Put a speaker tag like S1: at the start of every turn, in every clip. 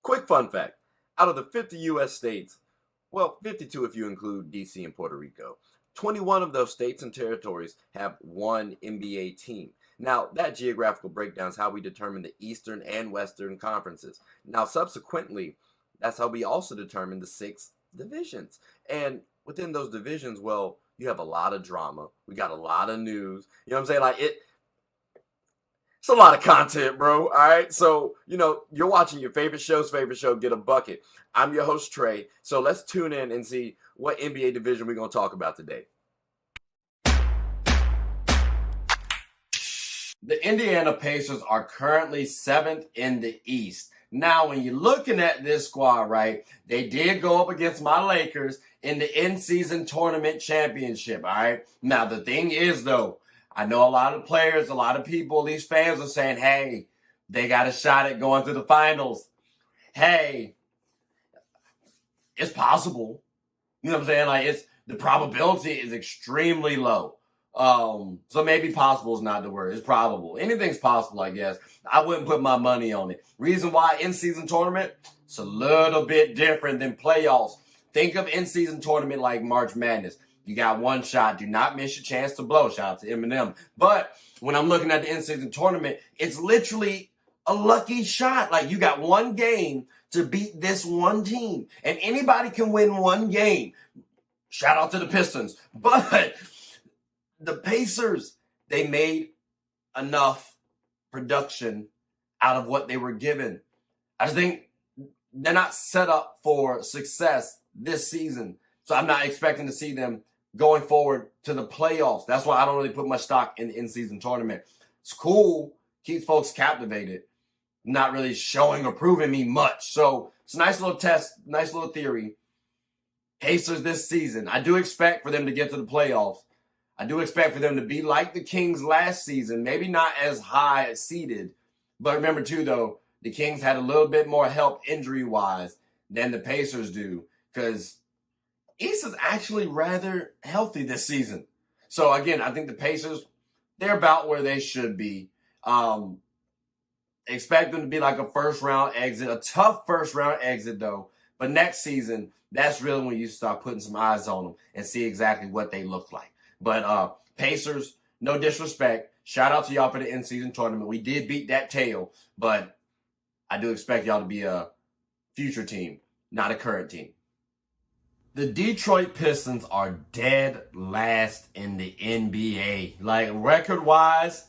S1: Quick fun fact. Out of the 50 U.S. states, well, 52 if you include D.C. and Puerto Rico, 21 of those states and territories have one NBA team. Now, that geographical breakdown is how we determine the Eastern and Western conferences. Now, subsequently, that's how we also determine the six divisions. And within those divisions, well, you have a lot of drama. We got a lot of news. You know what I'm saying? It's a lot of content, bro. All right. So, you're watching your favorite show, Get a Bucket. I'm your host, Trey. So let's tune in and see what NBA division we're going to talk about today. The Indiana Pacers are currently 7th in the East. Now, when you're looking at this squad, right, they did go up against my Lakers in the in-season tournament championship, all right? Now, the thing is, though, I know a lot of players, a lot of people, these fans are saying, hey, they got a shot at going to the finals. Hey, it's possible. You know what I'm saying? Like, the probability is extremely low. So maybe possible is not the word. It's probable. Anything's possible, I guess. I wouldn't put my money on it. Reason why in-season tournament, it's a little bit different than playoffs. Think of in-season tournament like March Madness. You got one shot. Do not miss your chance to blow. Shout out to Eminem. But when I'm looking at the in-season tournament, it's literally a lucky shot. Like, you got one game to beat this one team. And anybody can win one game. Shout out to the Pistons. But the Pacers, they made enough production out of what they were given. I just think they're not set up for success this season. So I'm not expecting to see them going forward to the playoffs. That's why I don't really put much stock in the in-season tournament. It's cool, keeps folks captivated, not really showing or proving me much. So it's a nice little test, nice little theory. Pacers this season, I do expect for them to get to the playoffs. I do expect for them to be like the Kings last season, maybe not as high seeded. But remember, too, though, the Kings had a little bit more help injury-wise than the Pacers do, because East is actually rather healthy this season. So, again, I think the Pacers, they're about where they should be. Expect them to be like a first-round exit, a tough first-round exit, though. But next season, that's really when you start putting some eyes on them and see exactly what they look like. But Pacers, no disrespect. Shout out to y'all for the in-season tournament. We did beat that tail, but I do expect y'all to be a future team, not a current team. The Detroit Pistons are dead last in the NBA. Like, record-wise,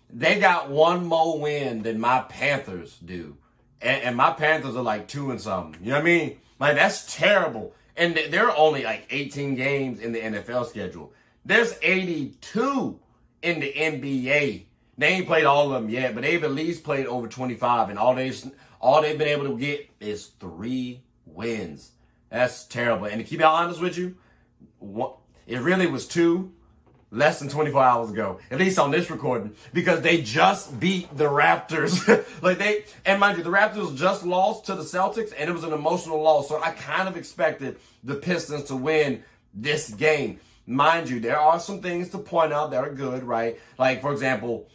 S1: they got one more win than my Panthers do. And my Panthers are like 2 and something. You know what I mean? Like, that's terrible. And there are only like 18 games in the NFL schedule. There's 82 in the NBA. They ain't played all of them yet, but they've at least played over 25. And all they've been able to get is 3 wins. That's terrible. And to keep it honest with you, it really was 2 less than 24 hours ago, at least on this recording, because they just beat the Raptors. And mind you, the Raptors just lost to the Celtics, and it was an emotional loss. So I kind of expected the Pistons to win this game. Mind you, there are some things to point out that are good, right? Like, for example,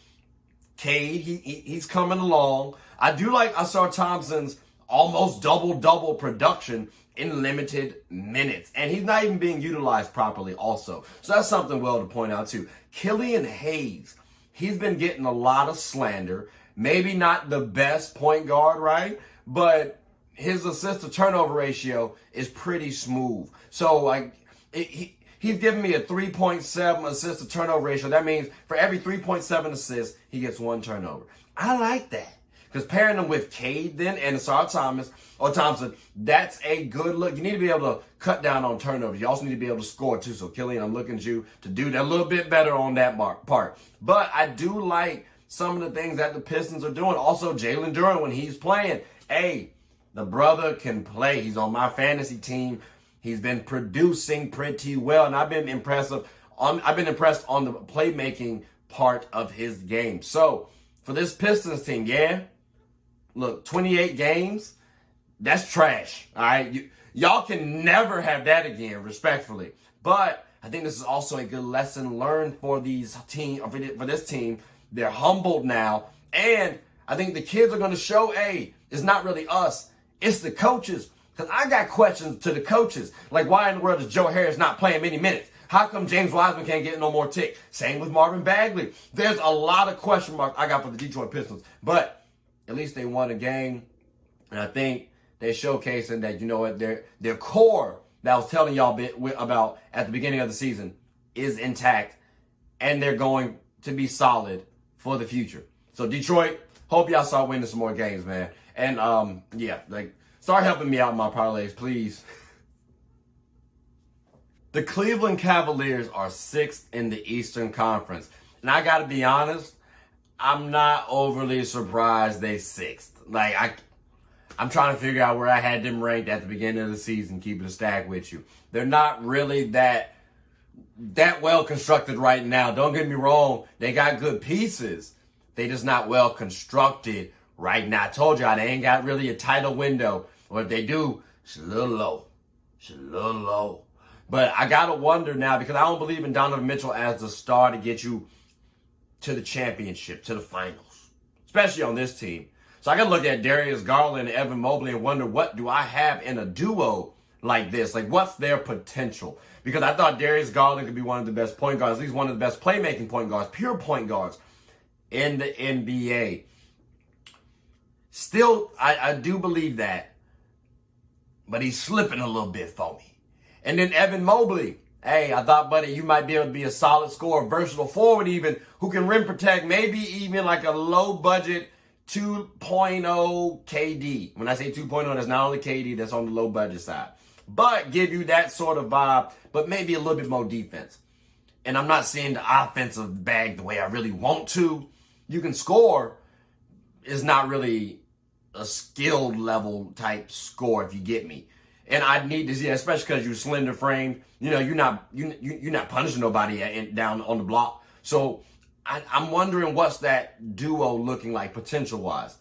S1: Cade, he's coming along. I do like Ausar Thompson's almost double-double production in limited minutes. And he's not even being utilized properly also. So that's something well to point out too. Killian Hayes, he's been getting a lot of slander. Maybe not the best point guard, right? But his assist-to-turnover ratio is pretty smooth. So, like, he's giving me a 3.7 assist-to-turnover ratio. That means for every 3.7 assists, he gets 1 turnover. I like that. Because pairing them with Cade then and Ausar Thompson, that's a good look. You need to be able to cut down on turnovers. You also need to be able to score too. So, Killian, I'm looking at you to do that a little bit better on that part. But I do like some of the things that the Pistons are doing. Also, Jalen Duren, when he's playing, hey, the brother can play. He's on my fantasy team. He's been producing pretty well, and I've been impressed on the playmaking part of his game. So, for this Pistons team, yeah, look, 28 games, that's trash, all right? Y'all can never have that again, respectfully. But I think this is also a good lesson learned for this team. They're humbled now, and I think the kids are going to show, hey, it's not really us, It's the coaches. Because I got questions to the coaches. Like, why in the world is Joe Harris not playing many minutes? How come James Wiseman can't get no more tick? Same with Marvin Bagley. There's a lot of question marks I got for the Detroit Pistons. But at least they won a game. And I think they're showcasing that, you know what, their core that I was telling y'all about at the beginning of the season is intact. And they're going to be solid for the future. So Detroit, hope y'all start winning some more games, man. And start helping me out in my parlays, please. The Cleveland Cavaliers are 6th in the Eastern Conference. And I got to be honest, I'm not overly surprised they 6th. Like, I'm trying to figure out where I had them ranked at the beginning of the season, keeping a stack with you. They're not really that well constructed right now. Don't get me wrong. They got good pieces. They just not well constructed right now. I told y'all they ain't got really a title window. Or if they do, it's a little low. It's a little low. But I got to wonder now, because I don't believe in Donovan Mitchell as the star to get you to the championship, to the finals, especially on this team. So I got to look at Darius Garland and Evan Mobley and wonder, what do I have in a duo like this? Like, what's their potential? Because I thought Darius Garland could be one of the best point guards, at least one of the best playmaking point guards, pure point guards in the NBA. Still, I do believe that, but he's slipping a little bit for me. And then Evan Mobley. Hey, I thought, buddy, you might be able to be a solid scorer, versatile forward even, who can rim protect, maybe even like a low-budget 2.0 KD. When I say 2.0, that's not only KD, that's on the low-budget side. But give you that sort of vibe, but maybe a little bit more defense. And I'm not seeing the offensive bag the way I really want to. You can score. It's not really a skilled level type score, if you get me. And I need to see that, especially because you're slender framed. You know, you're not punishing nobody down on the block. So I'm wondering what's that duo looking like potential wise.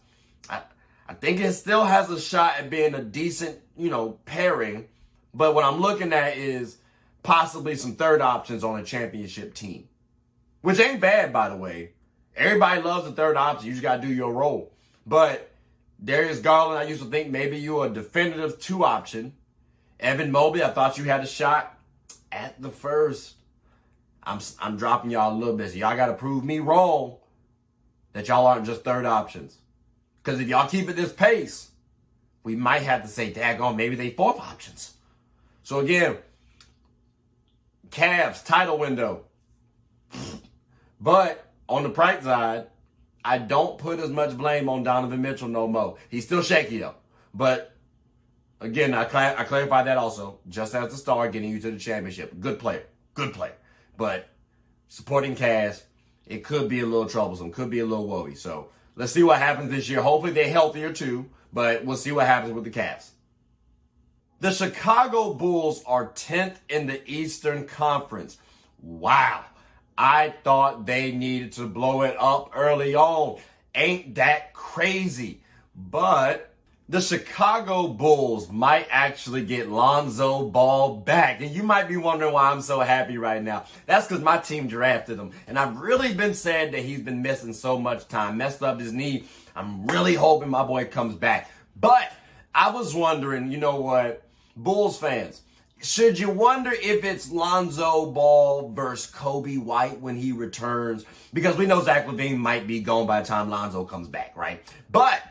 S1: I think it still has a shot at being a decent, pairing. But what I'm looking at is possibly some third options on a championship team, which ain't bad, by the way. Everybody loves the third option. You just got to do your role. But Darius Garland, I used to think maybe you're a definitive 2 option. Evan Mobley, I thought you had a shot at the first. I'm dropping y'all a little bit. So y'all got to prove me wrong that y'all aren't just third options. Because if y'all keep at this pace, we might have to say, daggone, maybe they 4th options. So again, Cavs, title window. But on the bright side, I don't put as much blame on Donovan Mitchell no more. He's still shaky though. But again, I clarify that also. Just as the star getting you to the championship. Good player. But supporting cast, it could be a little troublesome. Could be a little woey. So let's see what happens this year. Hopefully they're healthier too. But we'll see what happens with the Cavs. The Chicago Bulls are 10th in the Eastern Conference. Wow. I thought they needed to blow it up early on. Ain't that crazy? But the Chicago Bulls might actually get Lonzo Ball back. And you might be wondering why I'm so happy right now. That's because my team drafted him. And I've really been sad that he's been missing so much time. Messed up his knee. I'm really hoping my boy comes back. But I was wondering, you know what? Bulls fans, should you wonder if it's Lonzo Ball versus Kobe White when he returns? Because we know Zach LaVine might be gone by the time Lonzo comes back, right? But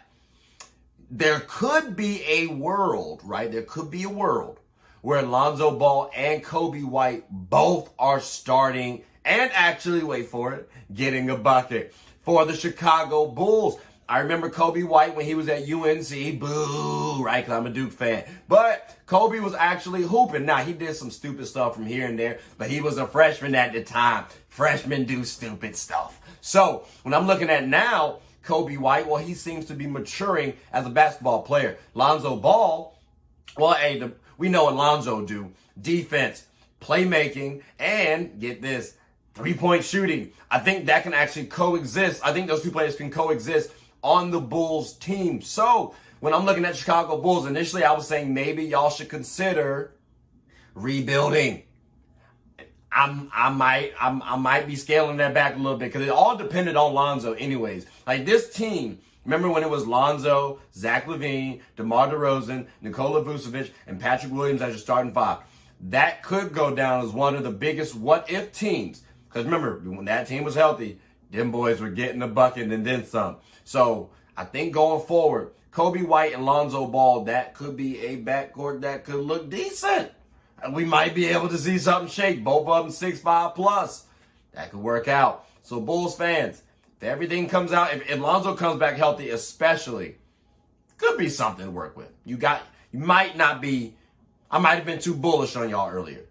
S1: there could be a world, right? There could be a world where Lonzo Ball and Kobe White both are starting and actually, wait for it, getting a bucket for the Chicago Bulls. I remember Kobe White when he was at UNC, boo, right? Because I'm a Duke fan. But Kobe was actually hooping. Now, he did some stupid stuff from here and there, but he was a freshman at the time. Freshmen do stupid stuff. So, when I'm looking at now, Kobe White, well, he seems to be maturing as a basketball player. Lonzo Ball, well, hey, we know what Lonzo do. Defense, playmaking, and, get this, 3-point shooting. I think that can actually coexist. I think those two players can coexist on the Bulls team. So when I'm looking at Chicago Bulls, initially I was saying maybe y'all should consider rebuilding. I might be scaling that back a little bit because it all depended on Lonzo anyways. Like this team Remember when it was Lonzo, Zach LaVine, DeMar DeRozan, Nikola Vucevic, and Patrick Williams as your starting five? That could go down as one of the biggest what-if teams. Because remember, when that team was healthy, them boys were getting the bucket and then some. So I think going forward, Kobe White and Lonzo Ball, that could be a backcourt that could look decent. And we might be able to see something shake. Both of them 6'5 plus. That could work out. So Bulls fans, if everything comes out, if Lonzo comes back healthy especially, could be something to work with. You might not be, I might have been too bullish on y'all earlier.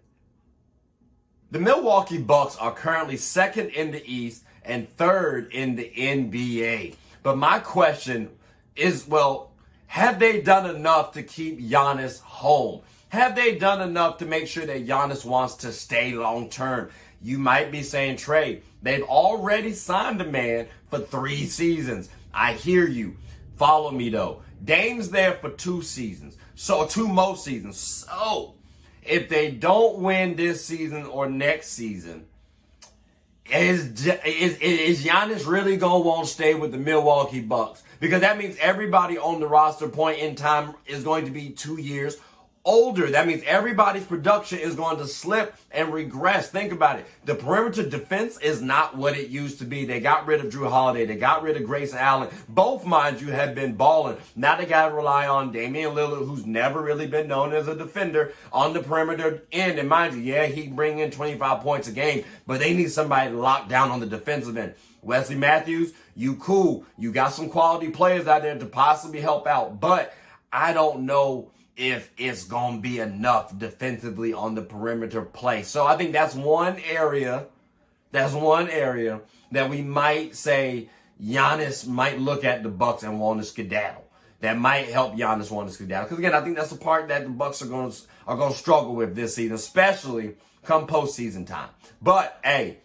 S1: The Milwaukee Bucks are currently second in the East and third in the NBA. But my question is, well, have they done enough to keep Giannis home? Have they done enough to make sure that Giannis wants to stay long term? You might be saying, Trey, they've already signed a man for 3 seasons. I hear you. Follow me though. Dame's there for 2 seasons. So 2 more seasons. So if they don't win this season or next season, is Giannis really going to want to stay with the Milwaukee Bucks? Because that means everybody on the roster point in time is going to be 2 years older. That means everybody's production is going to slip and regress. Think about it. The perimeter defense is not what it used to be. They got rid of Drew Holiday. They got rid of Grayson Allen. Both, mind you, have been balling. Now they got to rely on Damian Lillard, who's never really been known as a defender on the perimeter end. And mind you, yeah, he bring in 25 points a game, but they need somebody to lock down on the defensive end. Wesley Matthews, you cool. You got some quality players out there to possibly help out, but I don't know if it's going to be enough defensively on the perimeter play. So I think that's one area that we might say Giannis might look at the Bucks and want to skedaddle. That might help Giannis want to skedaddle. Because again, I think that's the part that the Bucks are going to struggle with this season, especially come postseason time. But hey,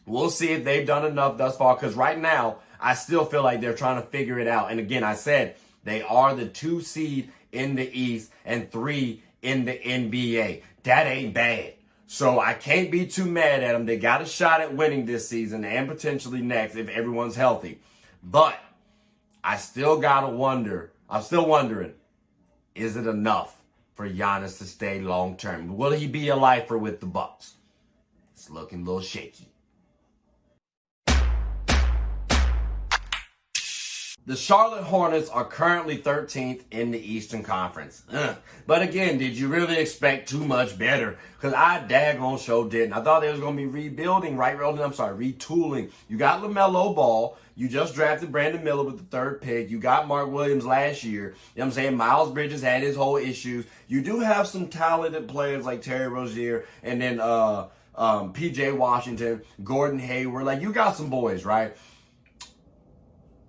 S1: we'll see if they've done enough thus far. Because right now, I still feel like they're trying to figure it out. And again, I said they are the 2 seed in the East and 3 in the NBA. That ain't bad. So I can't be too mad at them. They got a shot at winning this season and potentially next if everyone's healthy. But I still gotta wonder. I'm still wondering, is it enough for Giannis to stay long term? Will he be a lifer with the Bucks? It's looking a little shaky. The Charlotte Hornets are currently 13th in the Eastern Conference. But again, did you really expect too much better? Because I daggone sure didn't. I thought they was going to be retooling. You got LaMelo Ball. You just drafted Brandon Miller with the 3rd pick. You got Mark Williams last year. You know what I'm saying? Miles Bridges had his whole issues. You do have some talented players like Terry Rozier and then P.J. Washington, Gordon Hayward. Like, you got some boys, right?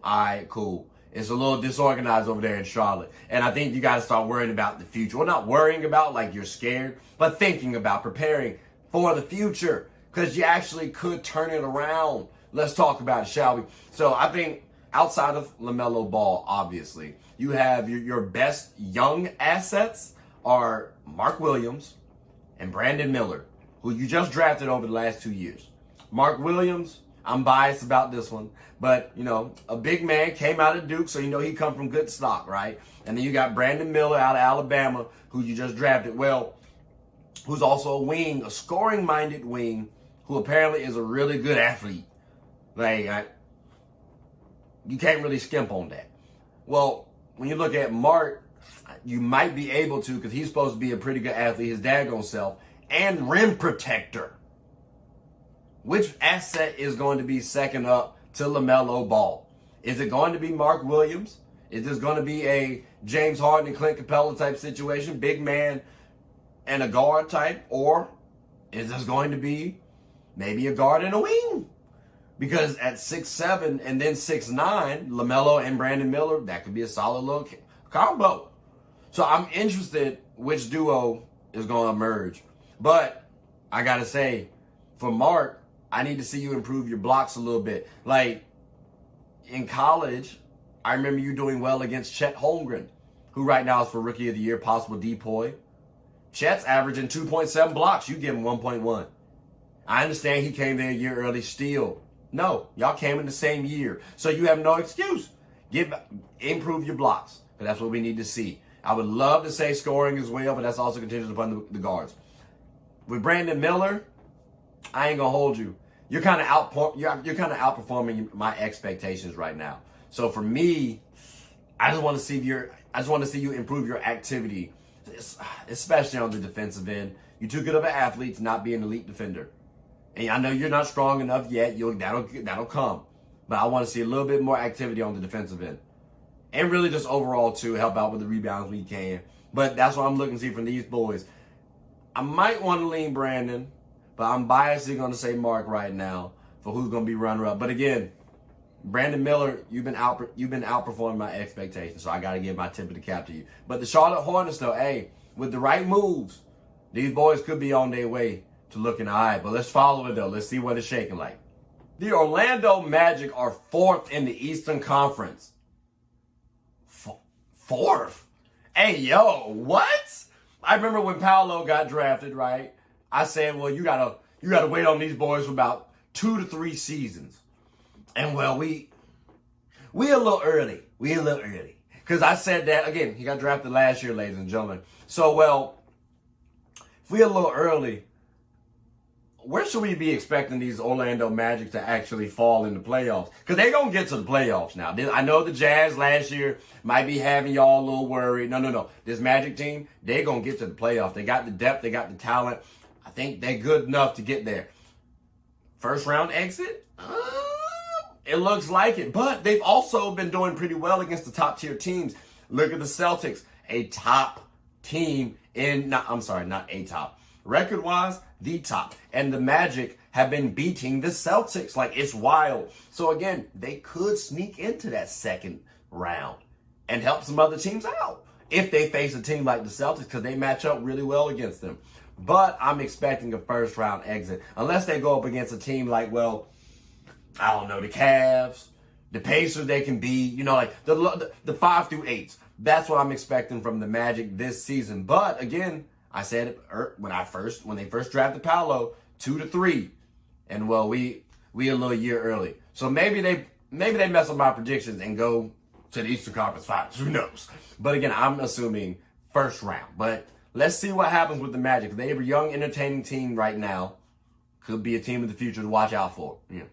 S1: All right, cool. It's a little disorganized over there in Charlotte. And I think you got to start worrying about the future. Well, not worrying about like you're scared, but thinking about preparing for the future because you actually could turn it around. Let's talk about it, shall we? So I think outside of LaMelo Ball, obviously, you have your best young assets are Mark Williams and Brandon Miller, who you just drafted over the last 2 years. Mark Williams, I'm biased about this one, but, you know, a big man came out of Duke, so you know he come from good stock, right? And then you got Brandon Miller out of Alabama, who you just drafted, well, who's also a wing, a scoring-minded wing, who apparently is a really good athlete. Like, you can't really skimp on that. Well, when you look at Mark, you might be able to, because he's supposed to be a pretty good athlete, his daggone self, and rim protector. Which asset is going to be second up to LaMelo Ball? Is it going to be Mark Williams? Is this going to be a James Harden and Clint Capella type situation, big man and a guard type? Or is this going to be maybe a guard and a wing? Because at 6'7" and then 6'9", LaMelo and Brandon Miller, that could be a solid little combo. So I'm interested which duo is going to emerge. But I got to say, for Mark, I need to see you improve your blocks a little bit. Like, in college, I remember you doing well against Chet Holmgren, who right now is for Rookie of the Year, possible DPOY. Chet's averaging 2.7 blocks. You give him 1.1. I understand he came there a year early, still. No, y'all came in the same year. So you have no excuse. Improve your blocks, because that's what we need to see. I would love to say scoring as well, but that's also contingent upon the guards. With Brandon Miller, I ain't gonna hold you. You're kind of outperforming my expectations right now. So for me, I just want to see you improve your activity, especially on the defensive end. You're too good of an athlete to not be an elite defender. And I know you're not strong enough yet. That'll come. But I want to see a little bit more activity on the defensive end. And really just overall, too, help out with the rebounds when you can. But that's what I'm looking to see from these boys. I might want to lean Brandon, but I'm biasly going to say Mark right now for who's going to be runner-up. But again, Brandon Miller, you've been outperforming my expectations, so I got to give my tip of the cap to you. But the Charlotte Hornets, though, hey, with the right moves, these boys could be on their way to looking all right. But let's follow it, though. Let's see what it's shaking like. The Orlando Magic are 4th in the Eastern Conference. 4th? Hey, yo, what? I remember when Paolo got drafted, right? I said, well, you gotta wait on these boys for about 2 to 3 seasons. And well, we a little early. Because I said that, again, he got drafted last year, ladies and gentlemen. So, well, if we're a little early, where should we be expecting these Orlando Magic to actually fall in the playoffs? Because they're going to get to the playoffs now. I know the Jazz last year might be having y'all a little worried. No. This Magic team, they're going to get to the playoffs. They got the depth. They got the talent. I think they're good enough to get there. First round exit? It looks like it. But they've also been doing pretty well against the top tier teams. Look at the Celtics, a top team not a top. Record-wise, the top. And the Magic have been beating the Celtics. Like, it's wild. So, again, they could sneak into that second round and help some other teams out if they face a team like the Celtics, because they match up really well against them. But I'm expecting a first-round exit. Unless they go up against a team like, well, I don't know, the Cavs, the Pacers they can beat, like the 5 through 8s. That's what I'm expecting from the Magic this season. But, again, I said it when they first drafted Paolo, 2 to 3, and well, we a little year early. So maybe they mess up my predictions and go to the Eastern Conference Finals. Who knows? But again, I'm assuming first round. But let's see what happens with the Magic. They have a young, entertaining team right now. Could be a team of the future to watch out for. Yeah.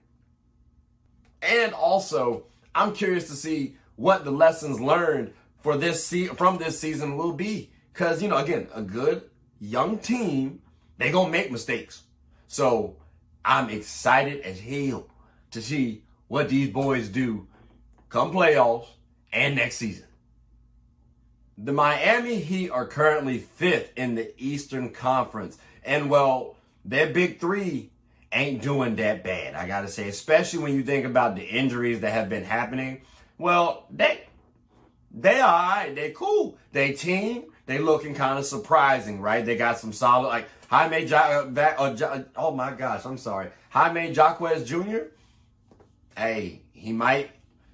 S1: And also, I'm curious to see what the lessons learned from this season will be. Because, again, a good young team, they're going to make mistakes. So I'm excited as hell to see what these boys do come playoffs and next season. The Miami Heat are currently 5th in the Eastern Conference. And, well, their big three ain't doing that bad, I got to say. Especially when you think about the injuries that have been happening. Well, they all right. They cool. They team. They looking kind of surprising, right? They got some solid, like Jaime Jaquez Jr. Hey, he might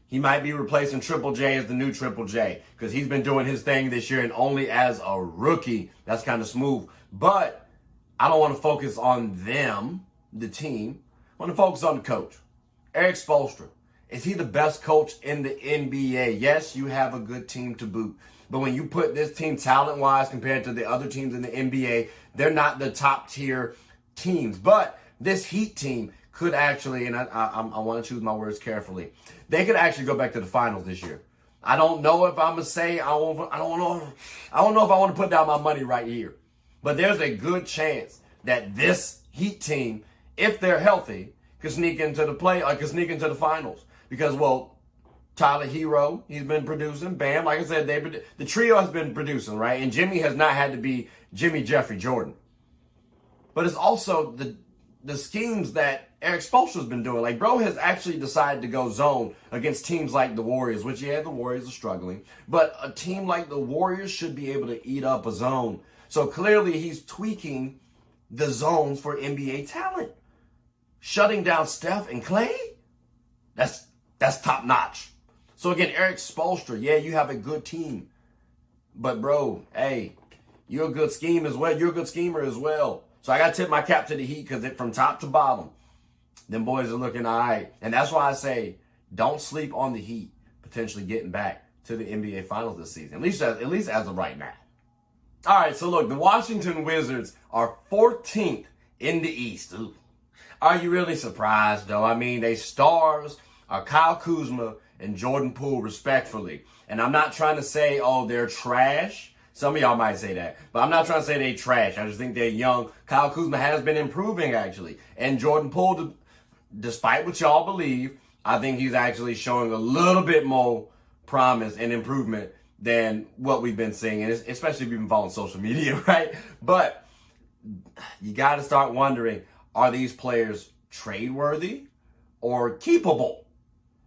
S1: be replacing Triple J as the new Triple J, because he's been doing his thing this year and only as a rookie. That's kind of smooth. But I don't want to focus on them, the team. I want to focus on the coach, Erik Spoelstra. Is he the best coach in the NBA? Yes, you have a good team to boot. But when you put this team talent-wise compared to the other teams in the NBA, they're not the top-tier teams. But this Heat team could actually, and I want to choose my words carefully, they could actually go back to the finals this year. I don't know if I'm going to say, I don't know if I want to put down my money right here. But there's a good chance that this Heat team, if they're healthy, could sneak into the finals. Because, well, Tyler Hero, he's been producing. Bam, like I said, the trio has been producing, right? And Jimmy has not had to be Jimmy Jeffrey Jordan. But it's also the schemes that Erik Spoelstra's been doing. Like, bro has actually decided to go zone against teams like the Warriors, which, yeah, the Warriors are struggling. But a team like the Warriors should be able to eat up a zone. So clearly he's tweaking the zones for NBA talent. Shutting down Steph and Clay? That's top notch. So again, Erik Spoelstra, yeah, you have a good team. But bro, hey, you're a good scheme as well. You're a good schemer as well. So I got to tip my cap to the Heat, because from top to bottom, them boys are looking all right. And that's why I say, don't sleep on the Heat. potentially getting back to the NBA Finals this season, at least as of right now. All right, so look, the Washington Wizards are 14th in the East. Ooh. Are you really surprised, though? I mean, they stars are Kyle Kuzma and Jordan Poole, respectfully. And I'm not trying to say, oh, they're trash. Some of y'all might say that. But I'm not trying to say they trash. I just think they're young. Kyle Kuzma has been improving, actually. And Jordan Poole, despite what y'all believe, I think he's actually showing a little bit more promise and improvement than what we've been seeing, and especially if you've been following social media, right? But you got to start wondering, are these players trade-worthy or keepable?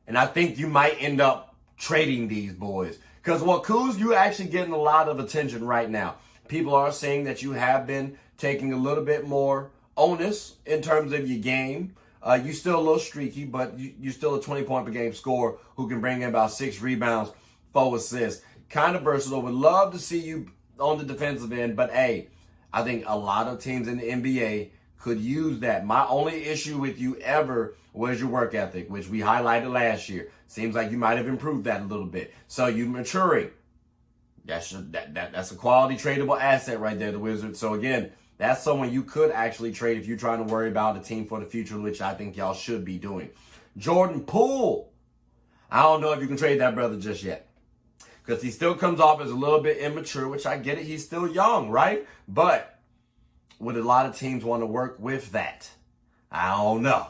S1: And I think you might end up trading these boys. Because Kuz, you're actually getting a lot of attention right now. People are saying that you have been taking a little bit more onus in terms of your game. You're still a little streaky, but you're still a 20-point-per-game scorer who can bring in about 6 rebounds, 4 assists. Kind of versatile. Would love to see you on the defensive end, but hey, I think a lot of teams in the NBA could use that. My only issue with you ever was your work ethic, which we highlighted last year. Seems like you might have improved that a little bit. So you maturing. That's a quality tradable asset right there, the Wizards. So again, that's someone you could actually trade if you're trying to worry about a team for the future, which I think y'all should be doing. Jordan Poole. I don't know if you can trade that brother just yet, because he still comes off as a little bit immature, which I get it. He's still young, right? But would a lot of teams want to work with that? I don't know.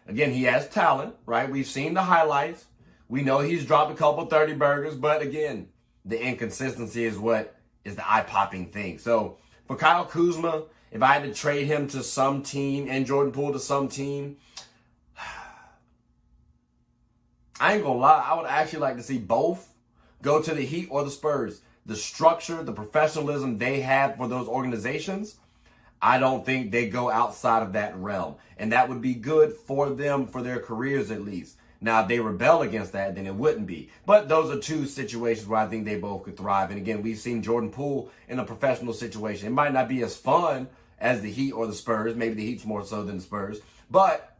S1: Again, he has talent, right? We've seen the highlights. We know he's dropped a couple 30 burgers, but again, the inconsistency is what is the eye-popping thing. So for Kyle Kuzma, if I had to trade him to some team and Jordan Poole to some team, I ain't gonna lie, I would actually like to see both go to the Heat or the Spurs. The structure, the professionalism they have for those organizations, I don't think they go outside of that realm. And that would be good for them, for their careers at least. Now, if they rebel against that, then it wouldn't be. But those are two situations where I think they both could thrive. And again, we've seen Jordan Poole in a professional situation. It might not be as fun as the Heat or the Spurs. Maybe the Heat's more so than the Spurs. But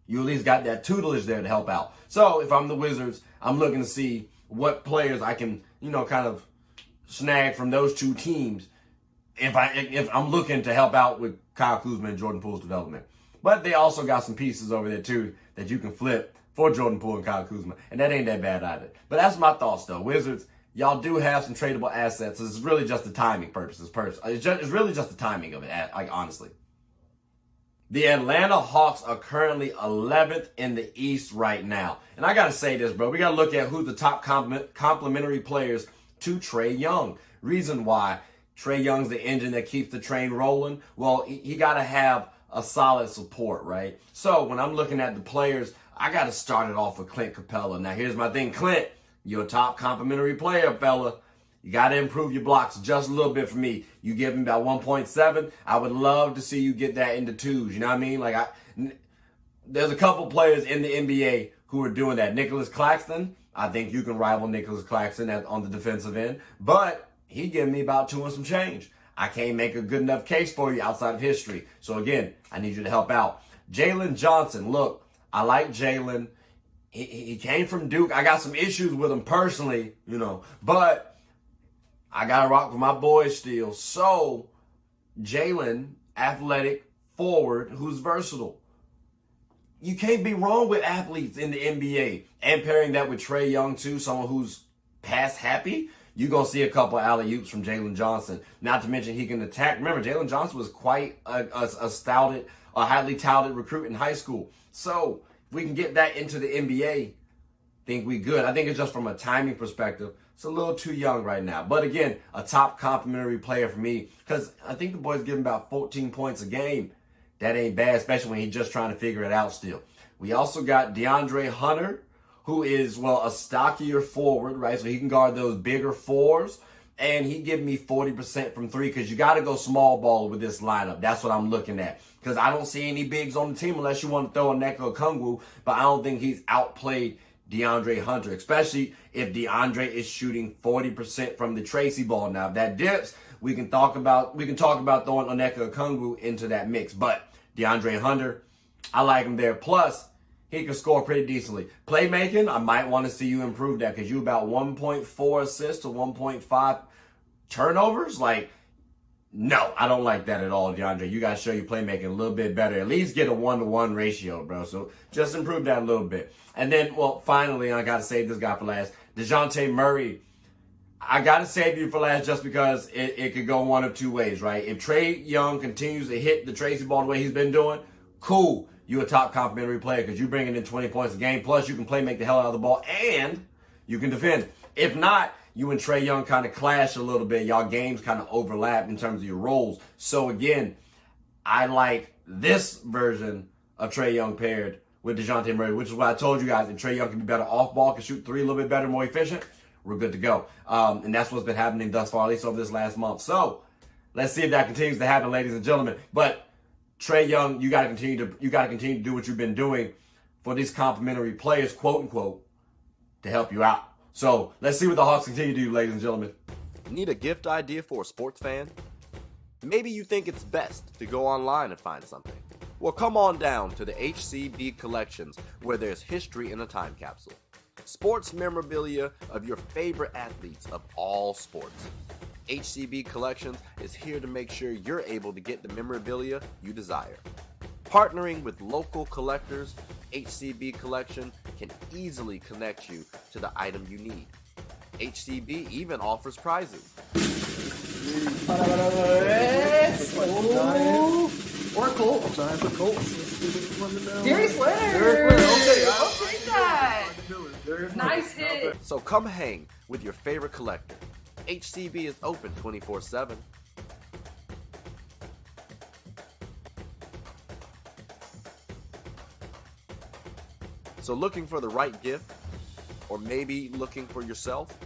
S1: you at least got that tutelage there to help out. So if I'm the Wizards, I'm looking to see what players I can, kind of snag from those two teams if I'm looking to help out with Kyle Kuzma and Jordan Poole's development. But they also got some pieces over there too that you can flip for Jordan Poole and Kyle Kuzma, and that ain't that bad either. But that's my thoughts though. Wizards, y'all do have some tradable assets. It's really just the timing purposes. It's really just the timing of it, honestly. The Atlanta Hawks are currently 11th in the East right now. And I got to say this, bro. We got to look at who the top complementary players to Trae Young. Reason why Trae Young's the engine that keeps the train rolling. Well, he got to have a solid support, right? So when I'm looking at the players, I got to start it off with Clint Capella. Now, here's my thing. Clint, you're a top complimentary player, fella. You got to improve your blocks just a little bit for me. You give him about 1.7. I would love to see you get that into 2s. You know what I mean? There's a couple players in the NBA who are doing that. Nicholas Claxton, I think you can rival Nicholas Claxton on the defensive end. But he gave me about 2 and some change. I can't make a good enough case for you outside of history. So again, I need you to help out. Jalen Johnson, look, I like Jalen. He came from Duke. I got some issues with him personally, but I got to rock with my boys still. So, Jalen, athletic, forward, who's versatile. You can't be wrong with athletes in the NBA. And pairing that with Trae Young, too, someone who's pass happy, you're going to see a couple of alley-oops from Jalen Johnson. Not to mention he can attack. Remember, Jalen Johnson was quite a highly touted recruit in high school. So, if we can get that into the NBA, I think we good. I think it's just from a timing perspective, it's a little too young right now. But again, a top complimentary player for me, because I think the boy's giving about 14 points a game. That ain't bad, especially when he's just trying to figure it out still. We also got DeAndre Hunter, who is, a stockier forward, right? So he can guard those bigger 4s. And he give me 40% from 3, because you got to go small ball with this lineup. That's what I'm looking at. Because I don't see any bigs on the team unless you want to throw a Onyeka Okongwu. But I don't think he's outplayed DeAndre Hunter, especially if DeAndre is shooting 40% from the Tracy ball. Now, if that dips, we can talk about throwing Onyeka Okongwu into that mix. But DeAndre Hunter, I like him there. Plus, he can score pretty decently. Playmaking, I might want to see you improve that because you about 1.4 assists to 1.5 turnovers. Like, no, I don't like that at all, DeAndre. You got to show your playmaking a little bit better. At least get a 1-to-1 ratio, bro. So just improve that a little bit. And then, well, finally, I got to save this guy for last. DeJounte Murray. I got to save you for last just because it could go one of two ways, right? If Trae Young continues to hit the Tracy ball the way he's been doing, cool. You're a top complimentary player because you're bringing in 20 points a game. Plus, you can make the hell out of the ball, and you can defend. If not, you and Trae Young kind of clash a little bit. Y'all games kind of overlap in terms of your roles. So, again, I like this version of Trae Young paired with DeJounte Murray, which is why I told you guys if Trae Young can be better off ball, can shoot three a little bit better, more efficient, we're good to go. And that's what's been happening thus far, at least over this last month. So let's see if that continues to happen, ladies and gentlemen. But Trae Young, you gotta continue to do what you've been doing for these complimentary players, quote unquote, to help you out. So let's see what the Hawks continue to do, ladies and gentlemen.
S2: Need a gift idea for a sports fan? Maybe you think it's best to go online and find something. Well, come on down to the HCB Collections, where there's history in a time capsule. Sports memorabilia of your favorite athletes of all sports. HCB Collections is here to make sure you're able to get the memorabilia you desire. Partnering with local collectors, HCB Collection can easily connect you to the item you need. HCB even offers prizes.
S3: Or a Colt.
S4: Giants or Colts.
S3: Darius Leonard.
S4: Okay,
S3: I'll take that. Nice hit.
S2: So come hang with your favorite collector. HCB is open 24/7. So looking for the right gift? Or maybe looking for yourself?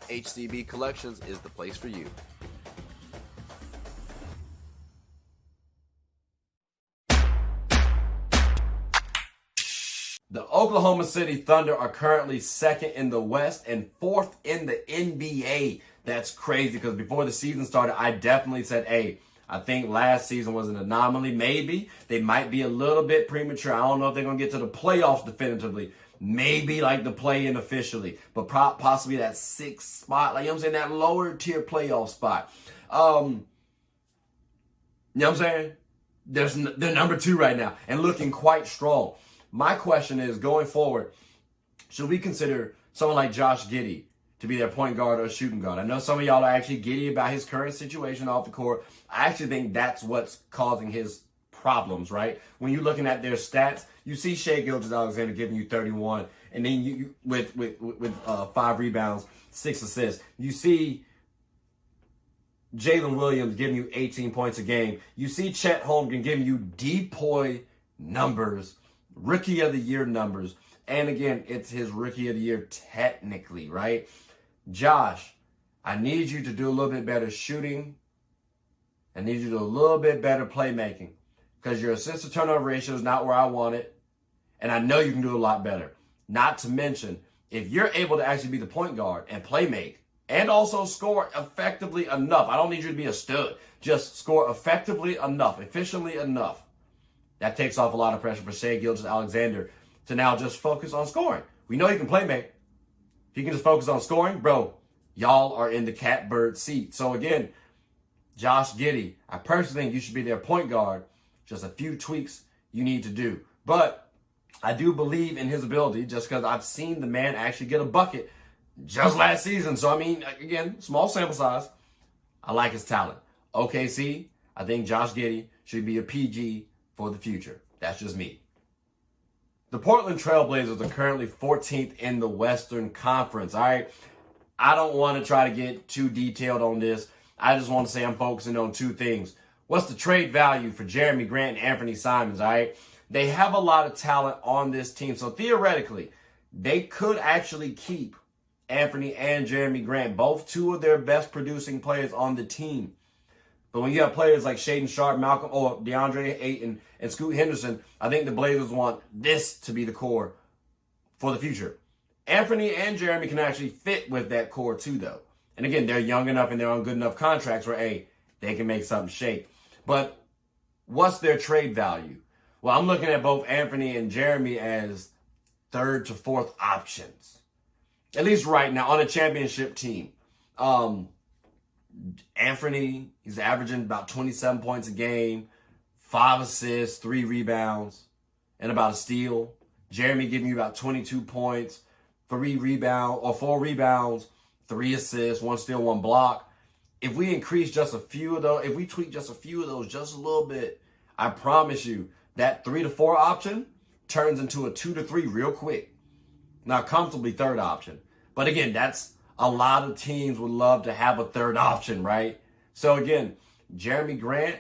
S2: HCB Collections is the place for you.
S1: The Oklahoma City Thunder are currently second in the West and fourth in the NBA. That's crazy because before the season started, I definitely said, hey, I think last season was an anomaly. Maybe they might be a little bit premature. I don't know if they're going to get to the playoffs definitively. Maybe like the play-in officially, but possibly that sixth spot, like, you know what I'm saying, that lower tier playoff spot. You know what I'm saying? They're number 2 right now and looking quite strong. My question is, going forward, should we consider someone like Josh Giddey to be their point guard or shooting guard? I know some of y'all are actually giddy about his current situation off the court. I actually think that's what's causing his problems, right? When you're looking at their stats, you see Shai Gilgeous-Alexander giving you 31, and then you with 5 rebounds, 6 assists. You see Jalen Williams giving you 18 points a game. You see Chet Holmgren giving you DPOY numbers, Rookie of the Year numbers. And again, it's his Rookie of the Year technically, right? Josh, I need you to do a little bit better shooting. I need you to do a little bit better playmaking because your assist to turnover ratio is not where I want it. And I know you can do a lot better. Not to mention, if you're able to actually be the point guard and play make and also score effectively enough, I don't need you to be a stud. Just score effectively enough, efficiently enough. That takes off a lot of pressure for Shai Gilgeous-Alexander to now just focus on scoring. We know he can play make. If he can just focus on scoring, bro, y'all are in the catbird seat. So again, Josh Giddey, I personally think you should be their point guard. Just a few tweaks you need to do. But I do believe in his ability just because I've seen the man actually get a bucket just last season. So, I mean, again, small sample size. I like his talent. OKC, I think Josh Giddey should be a PG for the future. That's just me. The Portland Trailblazers are currently 14th in the Western Conference. All right. I don't want to try to get too detailed on this. I just want to say I'm focusing on 2 things. What's the trade value for Jeremy Grant and Anthony Simons, all right? They have a lot of talent on this team. So theoretically, they could actually keep Anthony and Jeremy Grant, both 2 of their best producing players on the team. But when you have players like Shaedon Sharpe, Malcolm, or DeAndre Ayton, and Scoot Henderson, I think the Blazers want this to be the core for the future. Anthony and Jeremy can actually fit with that core too, though. And again, they're young enough and they're on good enough contracts where, hey, they can make something shake. But what's their trade value? Well, I'm looking at both Anthony and Jeremy as third to fourth options, at least right now on a championship team. Anthony, he's averaging about 27 points a game, 5 assists, 3 rebounds, and about a steal. Jeremy giving you about 22 points, 4 rebounds, 3 assists, 1 steal, 1 block. If we increase just a few of those, if we tweak just a few of those just a little bit, I promise you that 3 to 4 option turns into a 2 to 3 real quick. Now, comfortably third option. But again, that's a lot of teams would love to have a third option, right? So again, Jeremy Grant,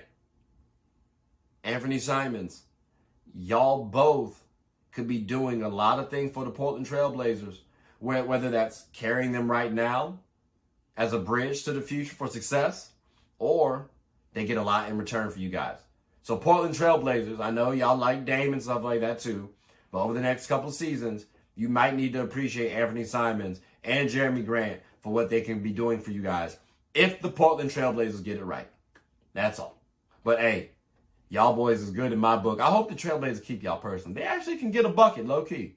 S1: Anthony Simons, y'all both could be doing a lot of things for the Portland Trail Blazers, whether that's carrying them right now as a bridge to the future for success, or they get a lot in return for you guys. So Portland Trail Blazers, I know y'all like Dame and stuff like that too, but over the next couple of seasons, you might need to appreciate Anthony Simons and Jeremy Grant for what they can be doing for you guys if the Portland Trail Blazers get it right. That's all. But hey, y'all boys is good in my book. I hope the Trailblazers keep y'all person. They actually can get a bucket, low-key.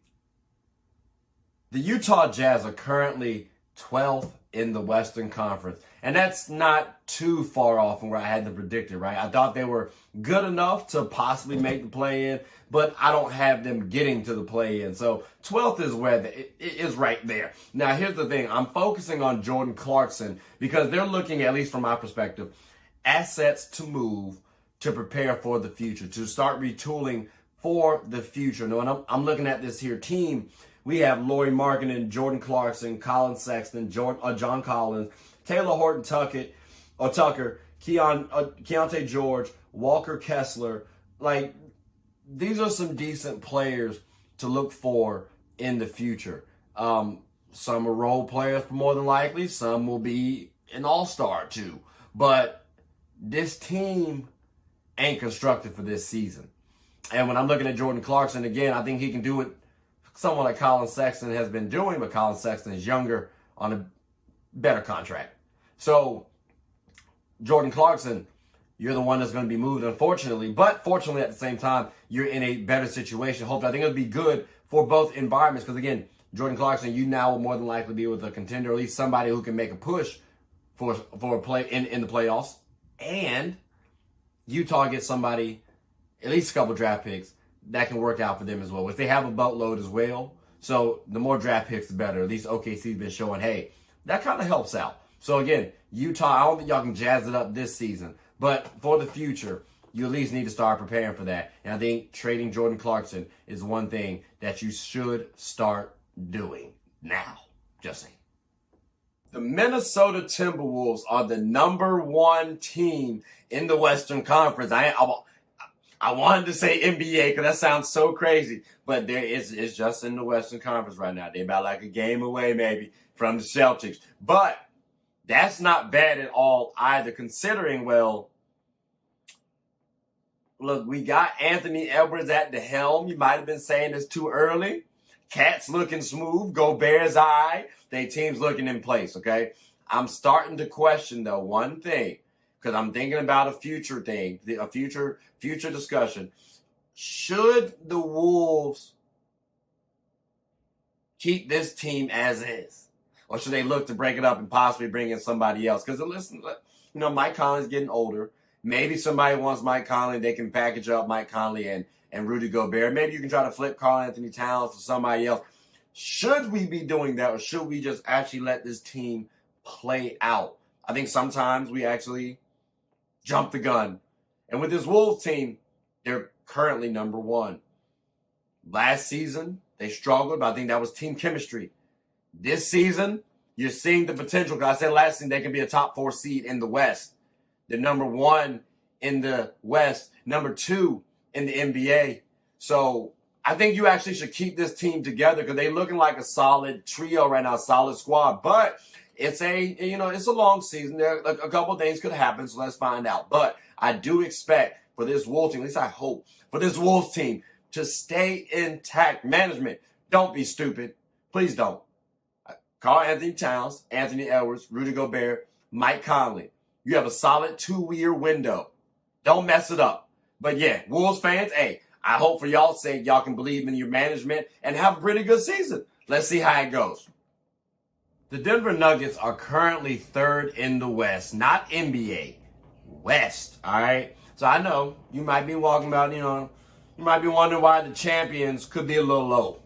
S1: The Utah Jazz are currently 12th in the Western Conference. And that's not too far off from where I had them predicted, right? I thought they were good enough to possibly make the play-in, but I don't have them getting to the play-in. So 12th is where it is right there. Now, here's the thing. I'm focusing on Jordan Clarkson because they're looking, at least from my perspective, assets to move to prepare for the future, to start retooling for the future. Now, and I'm looking at this here team. We have Lauri Markkanen, Jordan Clarkson, Colin Sexton, John Collins, Taylor Horton-Tucker, Keontae George, Walker Kessler. Like, these are some decent players to look for in the future. Some are role players more than likely. Some will be an all-star too. But this team ain't constructed for this season. And when I'm looking at Jordan Clarkson, again, I think he can do it someone like Colin Sexton has been doing, but Colin Sexton is younger on a better contract. So, Jordan Clarkson, you're the one that's going to be moved, unfortunately. But fortunately, at the same time, you're in a better situation. Hopefully, I think it'll be good for both environments. Because, again, Jordan Clarkson, you now will more than likely be with a contender, or at least somebody who can make a push for a play in the playoffs. And Utah gets somebody, at least a couple draft picks, that can work out for them as well. If they have a boatload as well, so the more draft picks, the better. At least OKC's been showing, hey, that kind of helps out. So again, Utah, I don't think y'all can jazz it up this season, but for the future, you at least need to start preparing for that. And I think trading Jordan Clarkson is one thing that you should start doing now. Just saying. The Minnesota Timberwolves are the #1 team in the Western Conference. I wanted to say NBA because that sounds so crazy, but it's just in the Western Conference right now. They're about like a game away maybe from the Celtics. But that's not bad at all either, considering, well, look, we got Anthony Edwards at the helm. You might have been saying this too early. Cat's looking smooth. Gobert's eye. They team's looking in place, okay? I'm starting to question, though, one thing, because I'm thinking about a future thing, a future discussion. Should the Wolves keep this team as is? Or should they look to break it up and possibly bring in somebody else? Because, listen, Mike Conley's getting older. Maybe somebody wants Mike Conley. They can package up Mike Conley and Rudy Gobert. Maybe you can try to flip Karl-Anthony Towns to somebody else. Should we be doing that, or should we just actually let this team play out? I think sometimes we actually jump the gun. And with this Wolves team, they're currently #1. Last season, they struggled, but I think that was team chemistry. This season, you're seeing the potential. Because I said last season they could be a top 4 seed in the West. They're #1 in the West, #2 in the NBA. So I think you actually should keep this team together because they're looking like a solid trio right now, solid squad. But it's a long season. There a couple of things could happen, so let's find out. But I do expect for this Wolves team, at least I hope, for this Wolves team to stay intact. Management, don't be stupid. Please don't. Karl-Anthony Towns, Anthony Edwards, Rudy Gobert, Mike Conley. You have a solid 2-year window. Don't mess it up. But yeah, Wolves fans, hey, I hope for y'all's sake, y'all can believe in your management and have a pretty good season. Let's see how it goes. The Denver Nuggets are currently third in the West, not NBA, West, all right? So I know you might be walking about, you might be wondering why the champions could be a little low,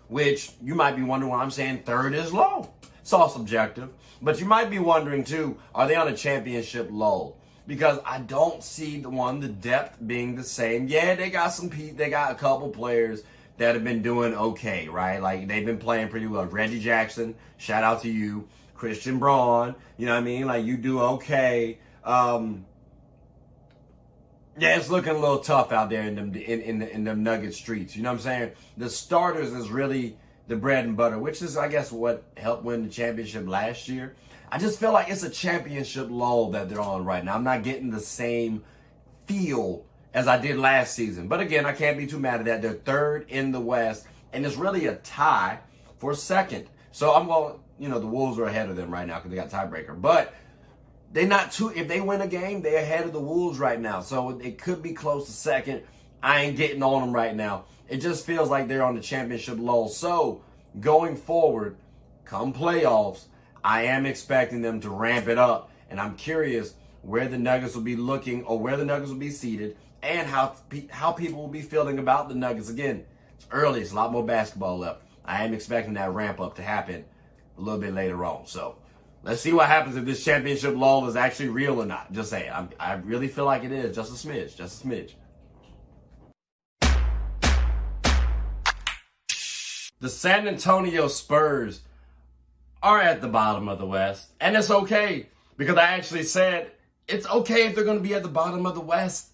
S1: which you might be wondering why I'm saying third is low. It's all subjective. But you might be wondering, too, are they on a championship lull? Because I don't see the depth being the same. Yeah, they got a couple players that have been doing okay, right? Like, they've been playing pretty well. Reggie Jackson, shout out to you. Christian Braun, you know what I mean? Like, you do okay. Yeah, it's looking a little tough out there in them Nugget streets. You know what I'm saying? The starters is really the bread and butter, which is, I guess, what helped win the championship last year. I just feel like it's a championship lull that they're on right now. I'm not getting the same feel as I did last season. But again, I can't be too mad at that. They're third in the West, and it's really a tie for second. So I'm going, the Wolves are ahead of them right now because they got tiebreaker. But they're not too, if they win a game, they're ahead of the Wolves right now. So it could be close to second. I ain't getting on them right now. It just feels like they're on the championship lull. So going forward, come playoffs, I am expecting them to ramp it up. And I'm curious where the Nuggets will be looking or where the Nuggets will be seated and how people will be feeling about the Nuggets. Again, it's early. It's a lot more basketball left. I am expecting that ramp up to happen a little bit later on. So let's see what happens if this championship lull is actually real or not. Just saying. I really feel like it is. Just a smidge. The San Antonio Spurs are at the bottom of the West. And it's okay, because I actually said it's okay if they're going to be at the bottom of the West.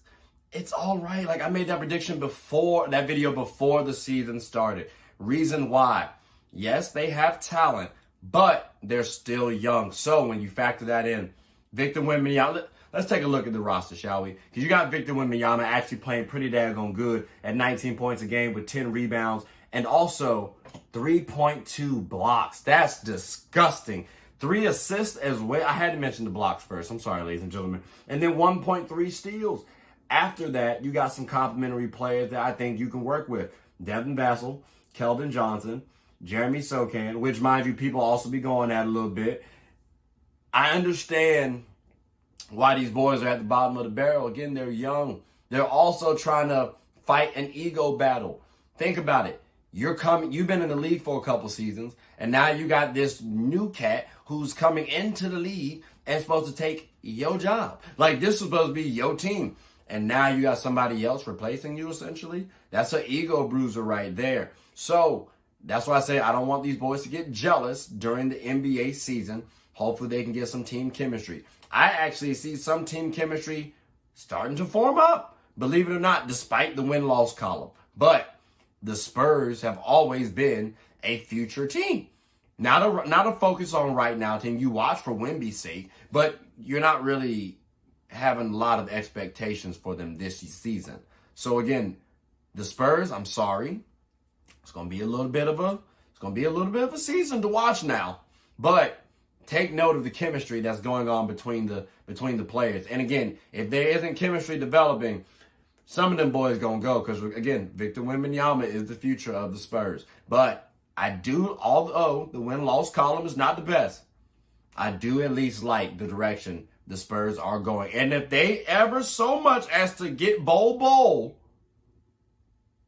S1: It's all right. Like, I made that prediction before, that video before the season started. Reason why. Yes, they have talent, but they're still young. So when you factor that in, Victor Wembanyama, let's take a look at the roster, shall we? Because you got Victor Wembanyama actually playing pretty daggone good at 19 points a game with 10 rebounds. And also 3.2 blocks. That's disgusting. 3 assists as well. I had to mention the blocks first. I'm sorry, ladies and gentlemen. And then 1.3 steals. After that, you got some complimentary players that I think you can work with. Devin Vassell, Keldon Johnson, Jeremy Sochan, which, mind you, people also be going at a little bit. I understand why these boys are at the bottom of the barrel. Again, they're young. They're also trying to fight an ego battle. Think about it. You've been in the league for a couple seasons, and now you got this new cat who's coming into the league and supposed to take your job. Like, this is supposed to be your team. And now you got somebody else replacing you, essentially. That's an ego bruiser right there. So that's why I say I don't want these boys to get jealous during the NBA season. Hopefully they can get some team chemistry. I actually see some team chemistry starting to form up, believe it or not, despite the win-loss column. But the Spurs have always been a future team. Not a focus on right now team. You watch for Wemby's sake, but you're not really having a lot of expectations for them this season. So again, the Spurs, I'm sorry. It's gonna be a little bit of a season to watch now. But take note of the chemistry that's going on between the players. And again, if there isn't chemistry developing, some of them boys gonna go, because again, Victor Wembanyama is the future of the Spurs. But although the win-loss column is not the best, I do at least like the direction the Spurs are going. And if they ever so much as to get bowl,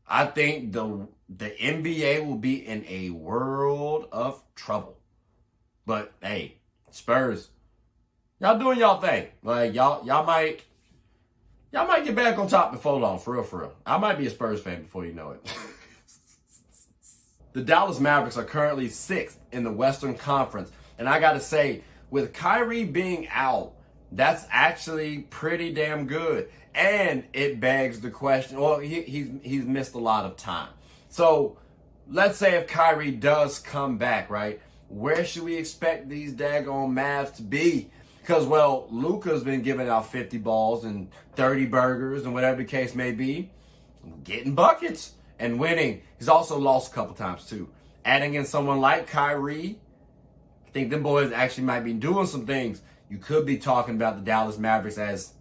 S1: I think the NBA will be in a world of trouble. But hey, Spurs, y'all doing y'all thing. Like, y'all might get back on top before long, for real. I might be a Spurs fan before you know it. The Dallas Mavericks are currently 6th in the Western Conference. And I got to say, with Kyrie being out, that's actually pretty damn good. And it begs the question, well, he's missed a lot of time. So let's say if Kyrie does come back, right, where should we expect these daggone Mavs to be? Because, well, Luka's been giving out 50 balls and 30 burgers and whatever the case may be, getting buckets and winning. He's also lost a couple times, too. Adding in someone like Kyrie, I think them boys actually might be doing some things. You could be talking about the Dallas Mavericks as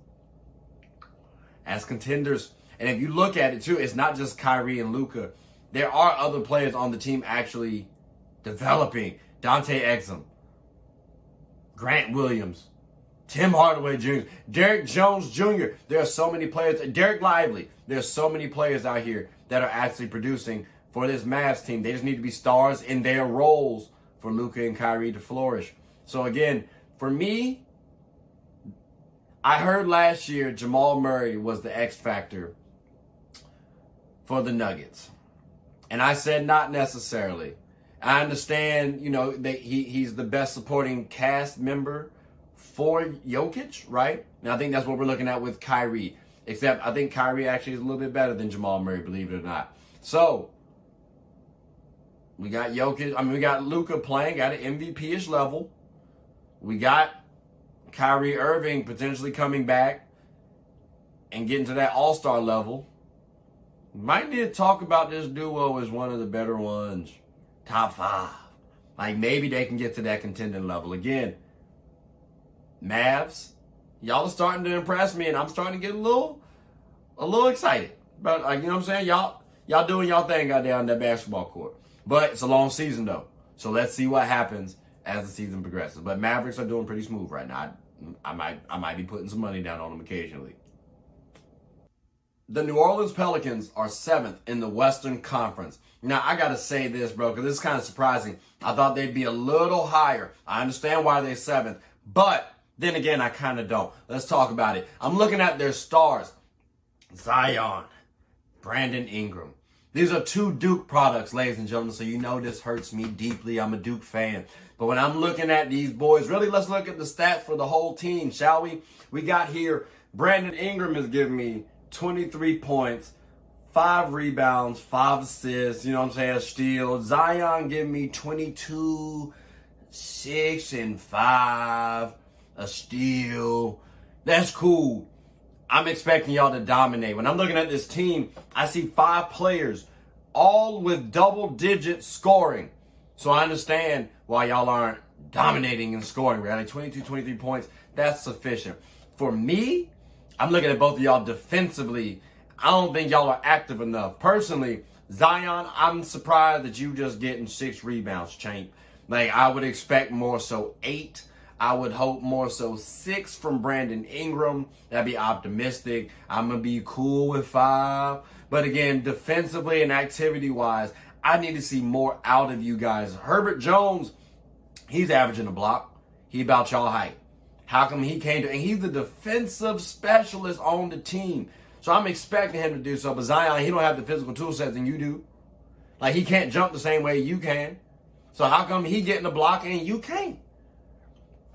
S1: contenders. And if you look at it too, it's not just Kyrie and Luka. There are other players on the team actually developing. Dante Exum, Grant Williams, Tim Hardaway Jr., Derek Jones Jr. There are so many players. Derek Lively. There's so many players out here that are actually producing for this Mavs team. They just need to be stars in their roles for Luka and Kyrie to flourish. So again, for me, I heard last year Jamal Murray was the X factor for the Nuggets. And I said not necessarily. I understand, that he's the best supporting cast member for Jokic, right? And I think that's what we're looking at with Kyrie. Except I think Kyrie actually is a little bit better than Jamal Murray, believe it or not. So, we got Jokic. We got Luka playing at an MVP-ish level. We got Kyrie Irving potentially coming back and getting to that all-star level. Might need to talk about this duo as one of the better ones. Top 5. Like, maybe they can get to that contending level. Again, Mavs, y'all are starting to impress me, and I'm starting to get a little excited. But, you know what I'm saying? Y'all doing y'all thing out there on that basketball court. But it's a long season, though. So let's see what happens as the season progresses. But Mavericks are doing pretty smooth right now. I might be putting some money down on them occasionally. The New Orleans Pelicans are 7th in the Western Conference. Now, I got to say this, bro, because this is kind of surprising. I thought they'd be a little higher. I understand why they're 7th, but then again, I kind of don't. Let's talk about it. I'm looking at their stars. Zion, Brandon Ingram. These are 2 Duke products, ladies and gentlemen, so you know this hurts me deeply. I'm a Duke fan. But when I'm looking at these boys, really, let's look at the stats for the whole team, shall we? We got here, Brandon Ingram is giving me 23 points, 5 rebounds, 5 assists, you know what I'm saying, steal. Zion giving me 22, 6, and 5, a steal. That's cool. I'm expecting y'all to dominate. When I'm looking at this team, I see 5 players, all with double-digit scoring. So I understand why y'all aren't dominating and scoring, right? 22, 23 points, that's sufficient. For me, I'm looking at both of y'all defensively. I don't think y'all are active enough. Personally, Zion, I'm surprised that you just getting 6 rebounds, champ. Like, I would expect more so 8. I would hope more so 6 from Brandon Ingram. That'd be optimistic. I'm going to be cool with 5. But again, defensively and activity-wise, I need to see more out of you guys. Herbert Jones, he's averaging a block. He about y'all height. How come he came to, and he's the defensive specialist on the team. So I'm expecting him to do so. But Zion, he don't have the physical tool sets than you do. Like, he can't jump the same way you can. So how come he getting the block and you can't?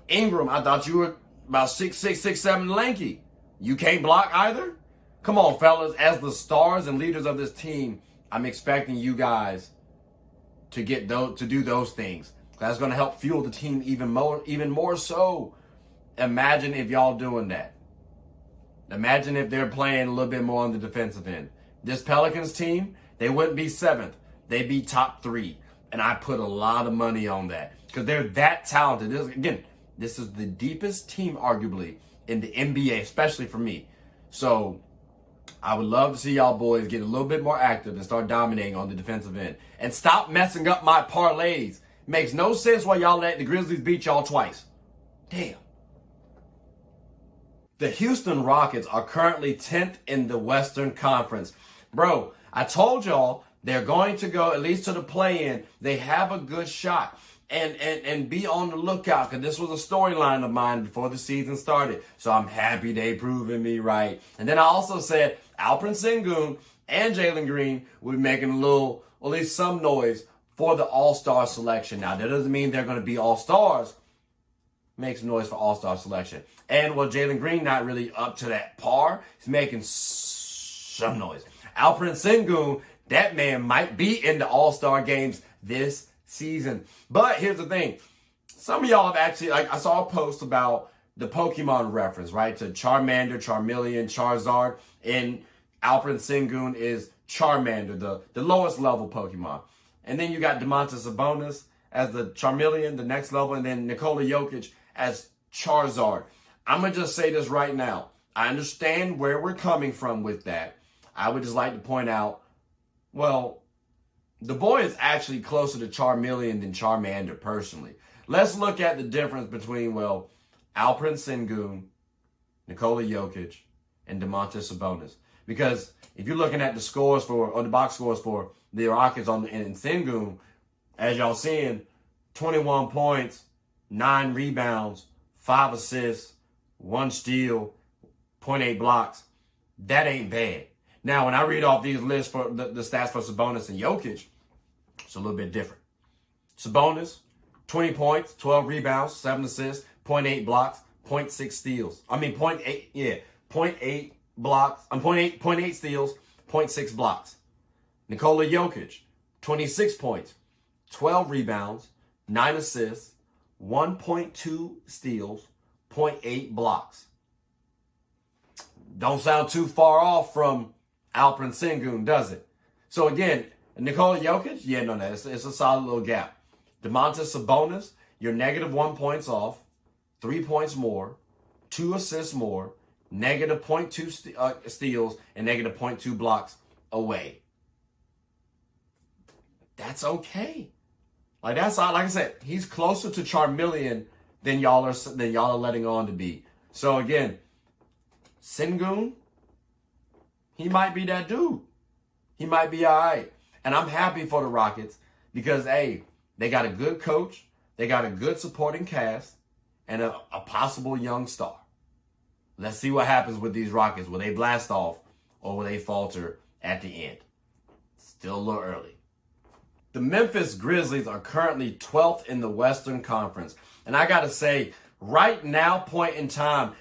S1: Ingram, I thought you were about 6'6", 6'7", lanky. You can't block either? Come on, fellas. As the stars and leaders of this team, I'm expecting you guys to do those things. That's going to help fuel the team even more so. Imagine if y'all doing that. Imagine if they're playing a little bit more on the defensive end. This Pelicans team, they wouldn't be 7th. They'd be top 3. And I put a lot of money on that because they're that talented. This is the deepest team, arguably, in the NBA, especially for me. So I would love to see y'all boys get a little bit more active and start dominating on the defensive end. And stop messing up my parlays. Makes no sense why y'all let the Grizzlies beat y'all twice. Damn. The Houston Rockets are currently 10th in the Western Conference. Bro, I told y'all they're going to go at least to the play-in. They have a good shot. And be on the lookout, because this was a storyline of mine before the season started. So I'm happy they proving me right. And then I also said Alperen Sengun and Jalen Green will be making a little, or at least some noise for the All-Star selection. Now, that doesn't mean they're going to be All-Stars. Make some noise for All-Star selection. And while Jalen Green not really up to that par, he's making some noise. Alperen Sengun, that man might be in the All-Star games this season. But here's the thing. Some of y'all have actually, like, I saw a post about the Pokemon reference, right? To Charmander, Charmeleon, Charizard. And Alperen Sengun is Charmander, the lowest level Pokemon. And then you got Domantas Sabonis as the Charmeleon, the next level. And then Nikola Jokic as Charizard. I'm going to just say this right now. I understand where we're coming from with that. I would just like to point out, well, the boy is actually closer to Charmeleon than Charmander personally. Let's look at the difference between, well, Alperen Sengun, Nikola Jokic, and Domantas Sabonis. Because if you're looking at the scores or the box scores for the Rockets in Sengun, as y'all seeing, 21 points, 9 rebounds, 5 assists, 1 steal, 0.8 blocks. That ain't bad. Now, when I read off these lists for the stats for Sabonis and Jokic, it's a little bit different. Sabonis, 20 points, 12 rebounds, 7 assists, 0.8 blocks, 0.6 steals. 0.8 blocks, 0.8 steals, 0.6 blocks. Nikola Jokic, 26 points, 12 rebounds, 9 assists, 1.2 steals, 0.8 blocks. Don't sound too far off from Alperen Sengun, does it? So again, Nikola Jokic, it's a solid little gap. Domantas Sabonis, you're -1 points off, 3 points more, 2 assists more, -0.2 steals, and -0.2 blocks away. That's okay. Like I said, he's closer to Charmeleon than y'all are letting on to be. So again, Sengun, he might be that dude. He might be all right. And I'm happy for the Rockets because, hey, they got a good coach, they got a good supporting cast, and a possible young star. Let's see what happens with these Rockets. Will they blast off or will they falter at the end? Still a little early. The Memphis Grizzlies are currently 12th in the Western Conference. And I got to say, right now, point in time,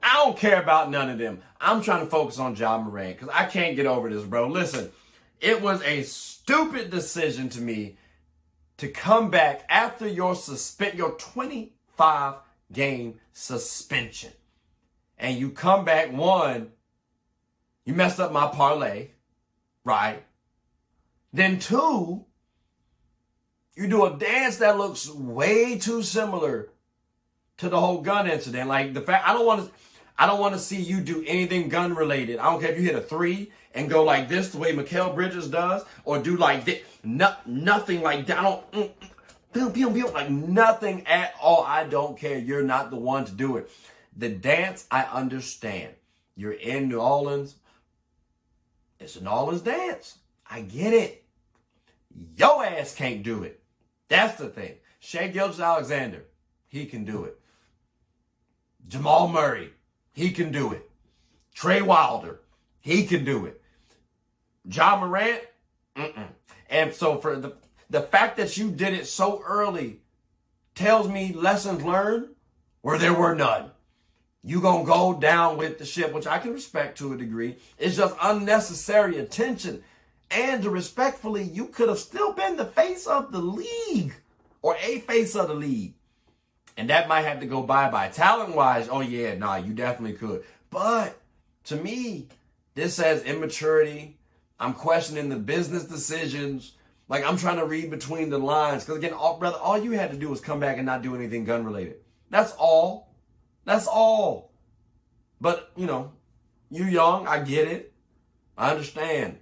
S1: I don't care about none of them. I'm trying to focus on Ja Morant because I can't get over this, bro. Listen, it was a stupid decision to me to come back after your 25-game suspension. And you come back, one, you messed up my parlay, right? Then two, you do a dance that looks way too similar to the whole gun incident. Like the fact, I don't want to see you do anything gun related. I don't care if you hit a 3 and go like this the way Mikal Bridges does, or do like this. Nothing like that. I don't, like nothing at all. I don't care. You're not the one to do it. The dance, I understand. You're in New Orleans. It's a New Orleans dance. I get it. Your ass can't do it. That's the thing. Shai Gilgeous-Alexander, he can do it. Jamal Murray, he can do it. Trey Wilder, he can do it. Ja Morant, And so for the fact that you did it so early tells me lessons learned where there were none. You gonna go down with the ship, which I can respect to a degree. It's just unnecessary attention. And respectfully, you could have still been the face of the league or a face of the league. And that might have to go bye-bye. Talent-wise, oh yeah, nah, you definitely could. But to me, this says immaturity. I'm questioning the business decisions. Like, I'm trying to read between the lines. Because again, brother, all you had to do was come back and not do anything gun-related. That's all. That's all. But, you know, you young, I get it. I understand.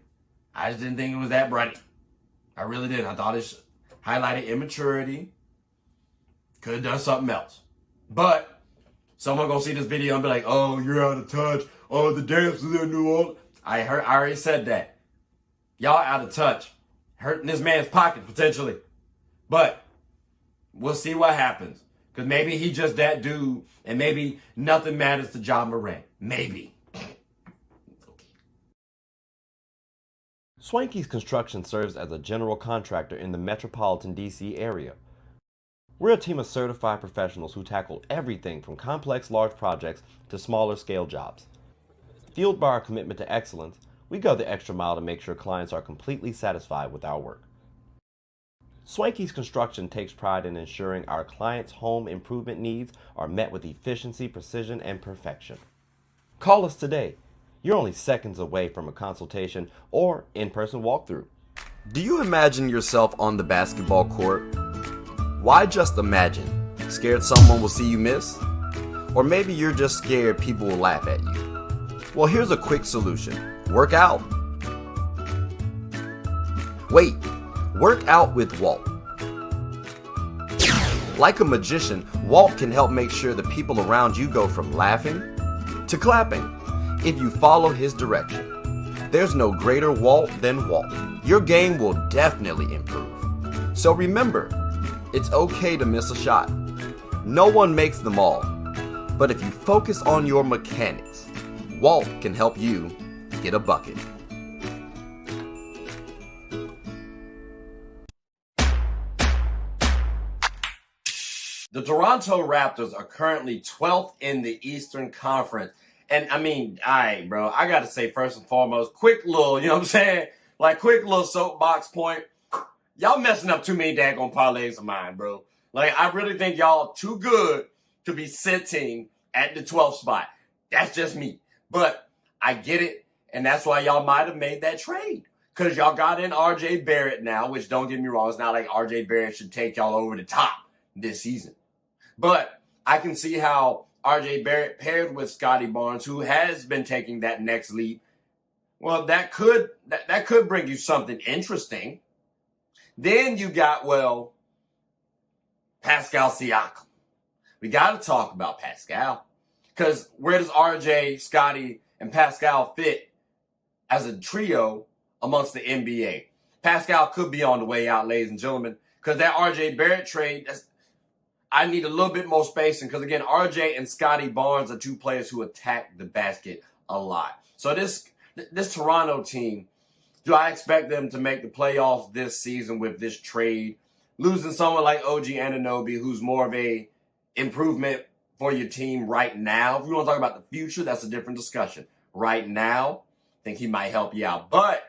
S1: I just didn't think it was that bright. I really didn't. I thought it highlighted immaturity. Could have done something else. But someone gonna see this video and be like, oh, you're out of touch. Oh, the dance is in New Orleans. I already said that. Y'all out of touch. Hurting this man's pocket, potentially. But we'll see what happens. Because maybe he just that dude, and maybe nothing matters to Ja Morant. Maybe.
S2: Swanky's Construction serves as a general contractor in the metropolitan DC area. We're a team of certified professionals who tackle everything from complex large projects to smaller scale jobs. Fueled by our commitment to excellence, we go the extra mile to make sure clients are completely satisfied with our work. Swanky's Construction takes pride in ensuring our clients' home improvement needs are met with efficiency, precision, and perfection. Call us today. You're only seconds away from a consultation or in-person walkthrough.
S4: Do you imagine yourself on the basketball court? Why just imagine? Scared someone will see you miss? Or maybe you're just scared people will laugh at you. Well, here's a quick solution. Work out. Wait, work out with Walt. Like a magician, Walt can help make sure the people around you go from laughing to clapping if you follow his direction. There's no greater Walt than Walt. Your game will definitely improve. So remember, it's okay to miss a shot. No one makes them all. But if you focus on your mechanics, Walt can help you get a bucket.
S1: The Toronto Raptors are currently 12th in the Eastern Conference. And I mean, all right, bro, I got to say first and foremost, quick little, you know what I'm saying? Like quick little soapbox point. Y'all messing up too many daggone parlays of mine, bro. Like I really think y'all too good to be sitting at the 12th spot. That's just me. But I get it. And that's why y'all might have made that trade. Because y'all got in RJ Barrett now, which don't get me wrong, it's not like RJ Barrett should take y'all over the top this season. But I can see how RJ Barrett paired with Scotty Barnes, who has been taking that next leap. Well, that could bring you something interesting. Then you got, well, Pascal Siakam. We got to talk about Pascal. Because where does RJ, Scotty, and Pascal fit as a trio amongst the NBA? Pascal could be on the way out, ladies and gentlemen. Because that RJ Barrett trade, I need a little bit more spacing. Because, again, RJ and Scotty Barnes are two players who attack the basket a lot. So this Toronto team, do I expect them to make the playoffs this season with this trade? Losing someone like OG Anunoby, who's more of a improvement for your team right now. If you want to talk about the future, that's a different discussion. Right now, I think he might help you out. But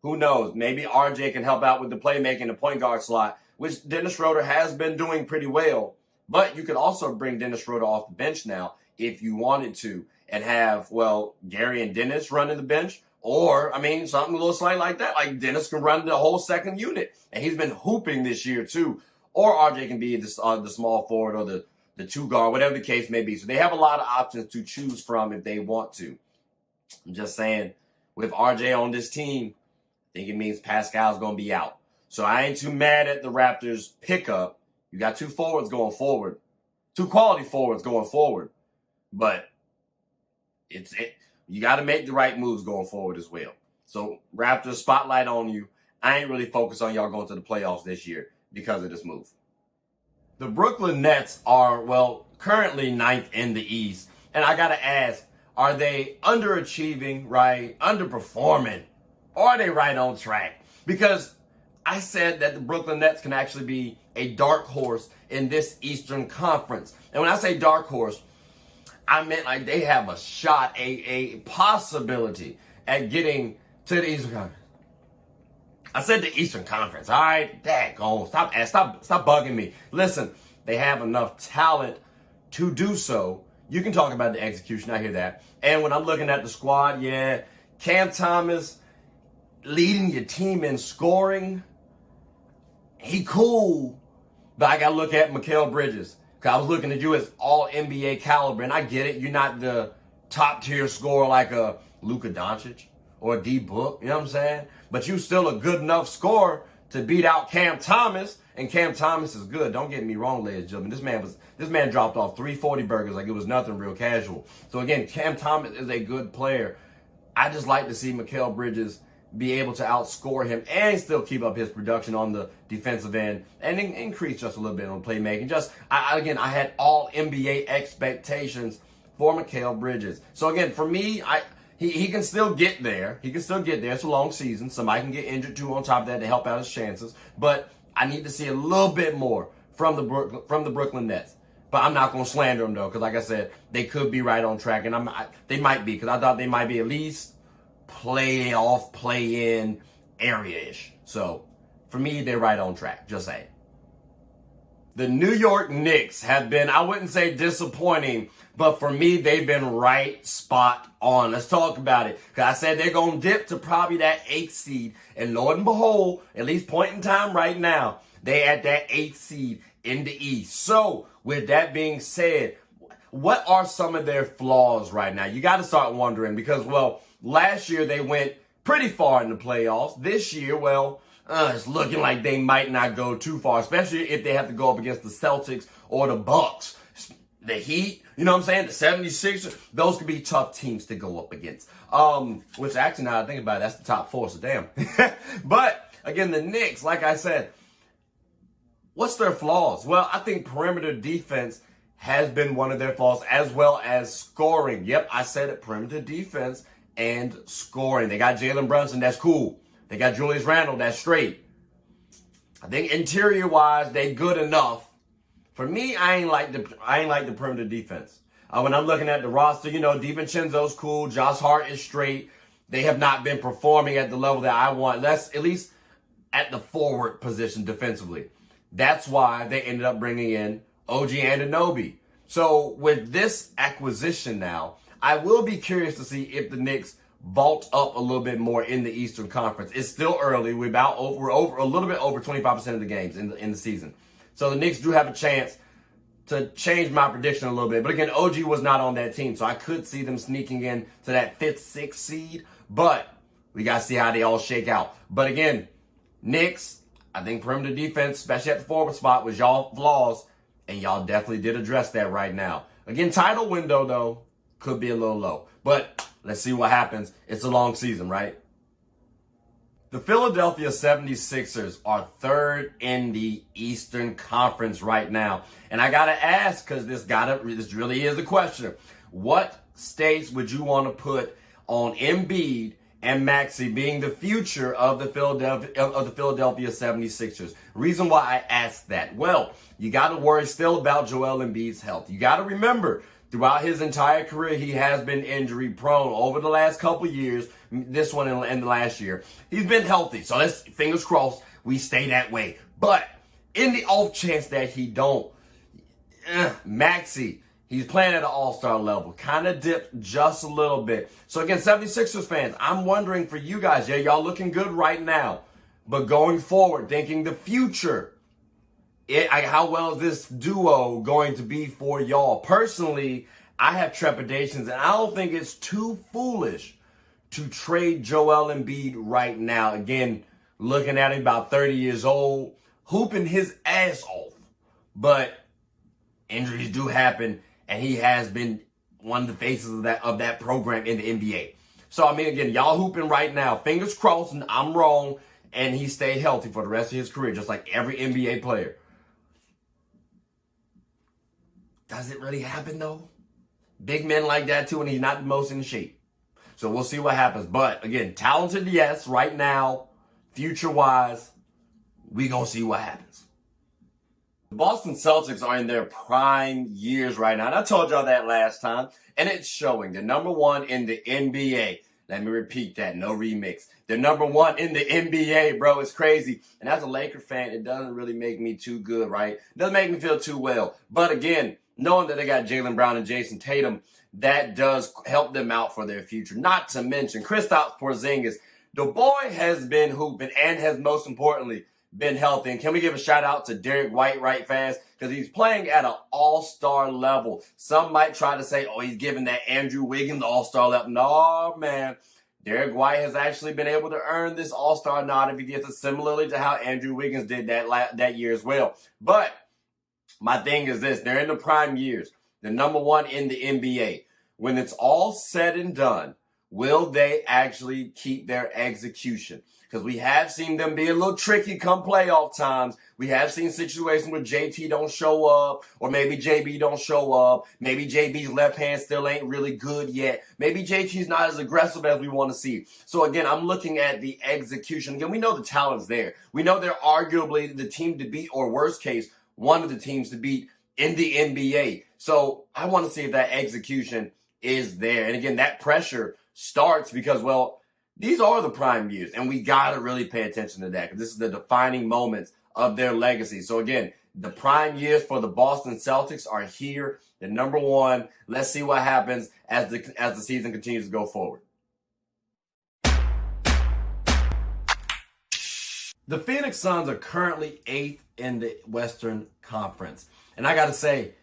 S1: who knows? Maybe RJ can help out with the playmaking, the point guard slot, which Dennis Schroeder has been doing pretty well. But you could also bring Dennis Schroeder off the bench now if you wanted to and have, well, Gary and Dennis running the bench. Or, I mean, something a little slight like that. Like Dennis can run the whole second unit. And he's been hooping this year too. Or RJ can be the small forward or the two guard, whatever the case may be. So they have a lot of options to choose from if they want to. I'm just saying, with RJ on this team, I think it means Pascal's going to be out. So I ain't too mad at the Raptors pickup. You got two forwards going forward. Two quality forwards going forward. But you got to make the right moves going forward as well. So Raptors, spotlight on you. I ain't really focused on y'all going to the playoffs this year because of this move. The Brooklyn Nets are, well, currently 9th in the East. And I got to ask, are they underachieving, right? Underperforming? Or are they right on track? Because I said that the Brooklyn Nets can actually be a dark horse in this Eastern Conference. And when I say dark horse, I meant like they have a shot, a possibility at getting to the Eastern Conference. I said the Eastern Conference. All right, daggone. Stop bugging me. Listen, they have enough talent to do so. You can talk about the execution. I hear that. And when I'm looking at the squad, yeah, Cam Thomas leading your team in scoring, he cool. But I got to look at Mikal Bridges. I was looking at you as all NBA caliber, and I get it. You're not the top tier scorer like a Luka Doncic or a D Book, you know what I'm saying? But you still a good enough scorer to beat out Cam Thomas, and Cam Thomas is good. Don't get me wrong, ladies and gentlemen. This man dropped off 340 burgers like it was nothing, real casual. So again, Cam Thomas is a good player. I just like to see Mikal Bridges be able to outscore him and still keep up his production on the defensive end and increase just a little bit on playmaking. I had all NBA expectations for Mikal Bridges. So again, for me, he can still get there. He can still get there. It's a long season. Somebody can get injured too on top of that to help out his chances. But I need to see a little bit more from the Brooklyn Nets. But I'm not going to slander them though, because like I said, they could be right on track, and they might be, because I thought they might be at least playoff, play-in area-ish. So, for me, they're right on track. Just saying. The New York Knicks have been, I wouldn't say disappointing, but for me, they've been right spot on. Let's talk about it. Because I said they're going to dip to probably that 8th seed. And Lord and behold, at least point in time right now, they at that 8th seed in the East. So, with that being said, what are some of their flaws right now? You got to start wondering because, well, Last year, they went pretty far in the playoffs. This year, well, it's looking like they might not go too far, especially if they have to go up against the Celtics or the Bucks. The Heat, you know what I'm saying? The 76ers, those could be tough teams to go up against. Which actually, now I think about it, that's the top four, so damn. But, again, the Knicks, like I said, what's their flaws? Well, I think perimeter defense has been one of their flaws, as well as scoring. Yep, I said it, perimeter defense and scoring. They got Jalen Brunson, that's cool. They got Julius Randle, that's straight. I think interior-wise, they good enough. For me, I ain't like the perimeter defense. When I'm looking at the roster, you know, DiVincenzo's cool. Josh Hart is straight. They have not been performing at the level that I want. That's at least at the forward position defensively. That's why they ended up bringing in OG Anunoby. So with this acquisition now, I will be curious to see if the Knicks vault up a little bit more in the Eastern Conference. It's still early. We're over a little bit over 25% of the games in the season. So the Knicks do have a chance to change my prediction a little bit. But again, OG was not on that team, so I could see them sneaking in to that 5th, 6th seed. But we got to see how they all shake out. But again, Knicks, I think perimeter defense, especially at the forward spot, was y'all flaws. And y'all definitely did address that right now. Again, title window, though, could be a little low. But let's see what happens. It's a long season, right? The Philadelphia 76ers are 3rd in the Eastern Conference right now. And I got to ask, because this really is a question. What stakes would you want to put on Embiid and Maxey being the future of the Philadelphia 76ers? Reason why I ask that. Well, you got to worry still about Joel Embiid's health. You got to remember, throughout his entire career, he has been injury prone over the last couple years. This one and the last year, he's been healthy. So let's fingers crossed we stay that way. But in the off chance that he don't, Maxey, he's playing at an all-star level. Kind of dipped just a little bit. So again, 76ers fans, I'm wondering for you guys, yeah, y'all looking good right now. But going forward, thinking the future, how well is this duo going to be for y'all? Personally, I have trepidations, and I don't think it's too foolish to trade Joel Embiid right now. Again, looking at him about 30 years old, hooping his ass off. But injuries do happen, and he has been one of the faces of that program in the NBA. So, I mean, again, y'all hooping right now. Fingers crossed, and I'm wrong, and he stayed healthy for the rest of his career, just like every NBA player. Does it really happen, though? Big men like that, too, and he's not the most in shape. So we'll see what happens. But, again, talented, yes, right now, future-wise, we going to see what happens. The Boston Celtics are in their prime years right now. And I told y'all that last time, and it's showing. They're number 1 in the NBA. Let me repeat that. No remix. They're number 1 in the NBA, bro. It's crazy. And as a Laker fan, it doesn't really make me too good, right? It doesn't make me feel too well. But, again, knowing that they got Jaylen Brown and Jason Tatum, that does help them out for their future. Not to mention Kristaps Porzingis. The boy has been hooping and has, most importantly, been healthy. And can we give a shout out to Derek White right fast? Because he's playing at an all-star level. Some might try to say, oh, he's giving that Andrew Wiggins all-star level. No, man. Derek White has actually been able to earn this all-star nod if he gets it similarly to how Andrew Wiggins did that year as well. But my thing is this. They're in the prime years. They're number 1 in the NBA. When it's all said and done, will they actually keep their execution? Because we have seen them be a little tricky come playoff times. We have seen situations where JT don't show up, or maybe JB don't show up. Maybe JB's left hand still ain't really good yet. Maybe JT's not as aggressive as we want to see. So again, I'm looking at the execution. Again, we know the talent's there. We know they're arguably the team to beat, or worst case, one of the teams to beat in the NBA. So I want to see if that execution is there. And again, that pressure starts because, well, these are the prime years, and we got to really pay attention to that because this is the defining moments of their legacy. So again, the prime years for the Boston Celtics are here. They're number 1. Let's see what happens as the season continues to go forward. The Phoenix Suns are currently 8th in the Western Conference. And I got to say,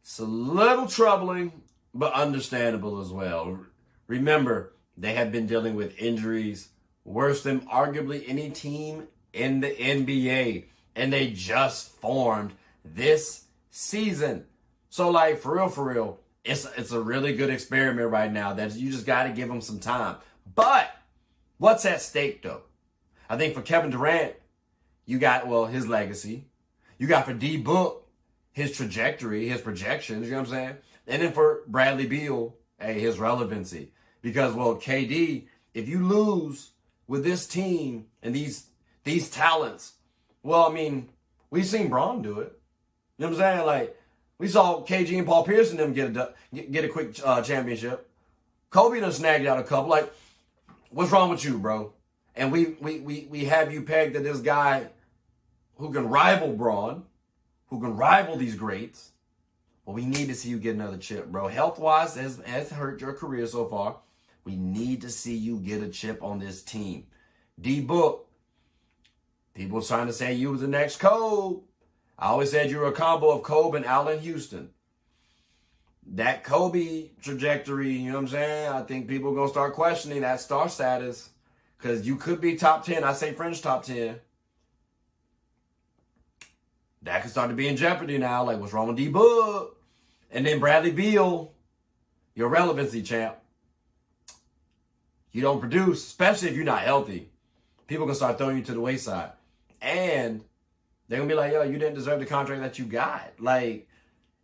S1: it's a little troubling, but understandable as well. Remember, they have been dealing with injuries worse than arguably any team in the NBA. And they just formed this season. So, like, for real, it's a really good experiment right now that you just got to give them some time. But what's at stake, though? I think for Kevin Durant, you got, well, his legacy. You got for D Book, his trajectory, his projections, you know what I'm saying? And then for Bradley Beal, hey, his relevancy. Because, well, KD, if you lose with this team and these talents, well, I mean, we've seen Braun do it. You know what I'm saying? Like, we saw KG and Paul Pierce and them get a quick championship. Kobe done snagged out a couple. Like, what's wrong with you, bro? And we have you pegged at this guy who can rival Braun, who can rival these greats. Well, we need to see you get another chip, bro. Health-wise, has hurt your career so far. We need to see you get a chip on this team. D-Book, people trying to say you was the next Kobe. I always said you were a combo of Kobe and Allen Houston. That Kobe trajectory, you know what I'm saying? I think people are going to start questioning that star status. Because you could be top 10. I say French top 10. That could start to be in jeopardy now. Like, what's wrong with D-Book? And then Bradley Beal, your relevancy champ. You don't produce, especially if you're not healthy. People can start throwing you to the wayside. And they're going to be like, yo, you didn't deserve the contract that you got. Like,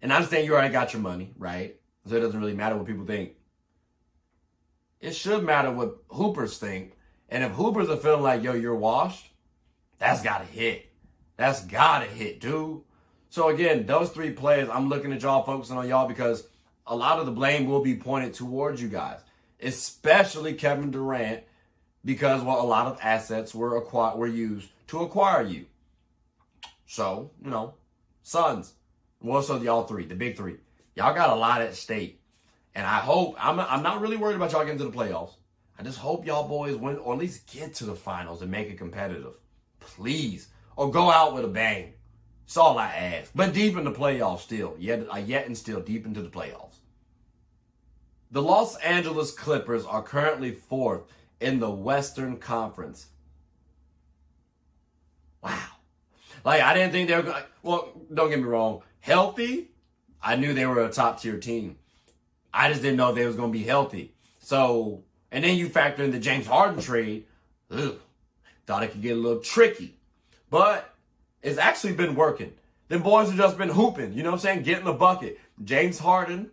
S1: and I understand you already got your money, right? So it doesn't really matter what people think. It should matter what hoopers think. And if hoopers are feeling like, yo, you're washed, that's got to hit. That's got to hit, dude. So again, those three players, I'm looking at y'all, focusing on y'all, because a lot of the blame will be pointed towards you guys, especially Kevin Durant, because, well, a lot of assets were used to acquire you. So, you know, Suns, more so y'all three, the big three. Y'all got a lot at stake. And I hope, I'm not really worried about y'all getting to the playoffs. I just hope y'all boys win, or at least get to the finals and make it competitive. Please. Or go out with a bang. That's all I ask. But deep in the playoffs still. Yet and still deep into the playoffs. The Los Angeles Clippers are currently fourth in the Western Conference. Wow. Like, I didn't think they were going to, well, don't get me wrong. Healthy, I knew they were a top-tier team. I just didn't know they was going to be healthy. So, and then you factor in the James Harden trade. Ugh, thought it could get a little tricky. But it's actually been working. Them boys have just been hooping, you know what I'm saying? Getting the bucket. James Harden,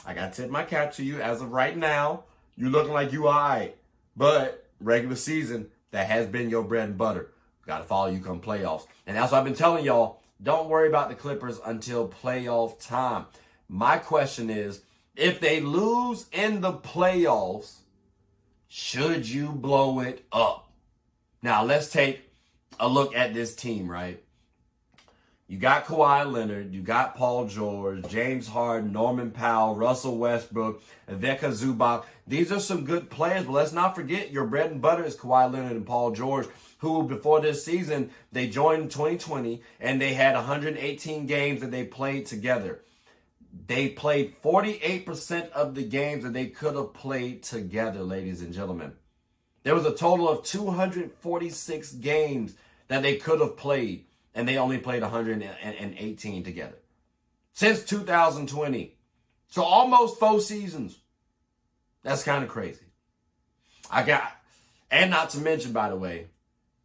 S1: I got to tip my cap to you as of right now. You looking like you all right. But regular season, that has been your bread and butter. Got to follow you come playoffs. And that's what I've been telling y'all. Don't worry about the Clippers until playoff time. My question is, if they lose in the playoffs, should you blow it up? Now, let's take a look at this team, right? You got Kawhi Leonard, you got Paul George, James Harden, Norman Powell, Russell Westbrook, Ivica Zubac. These are some good players, but let's not forget your bread and butter is Kawhi Leonard and Paul George, who before this season, they joined in 2020, and they had 118 games that they played together. They played 48% of the games that they could have played together, ladies and gentlemen. There was a total of 246 games that they could have played, and they only played 118 together. Since 2020. So almost 4 seasons. That's kind of crazy. And not to mention, by the way,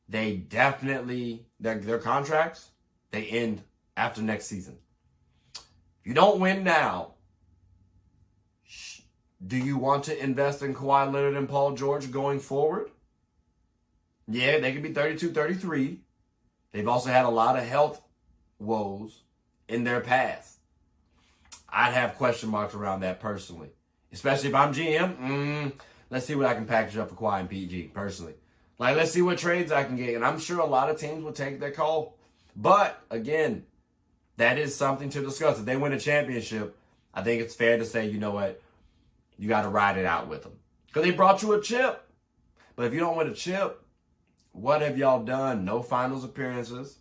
S1: they definitely, their contracts, they end after next season. If you don't win now, do you want to invest in Kawhi Leonard and Paul George going forward? Yeah, they could be 32, 33. They've also had a lot of health woes in their past. I'd have question marks around that personally. Especially if I'm GM. Let's see what I can package up for Kawhi and PG personally. Like, let's see what trades I can get. And I'm sure a lot of teams will take their call. But, again, that is something to discuss. If they win a championship, I think it's fair to say, you know what? You got to ride it out with them. Because they brought you a chip. But if you don't win a chip, what have y'all done? No finals appearances.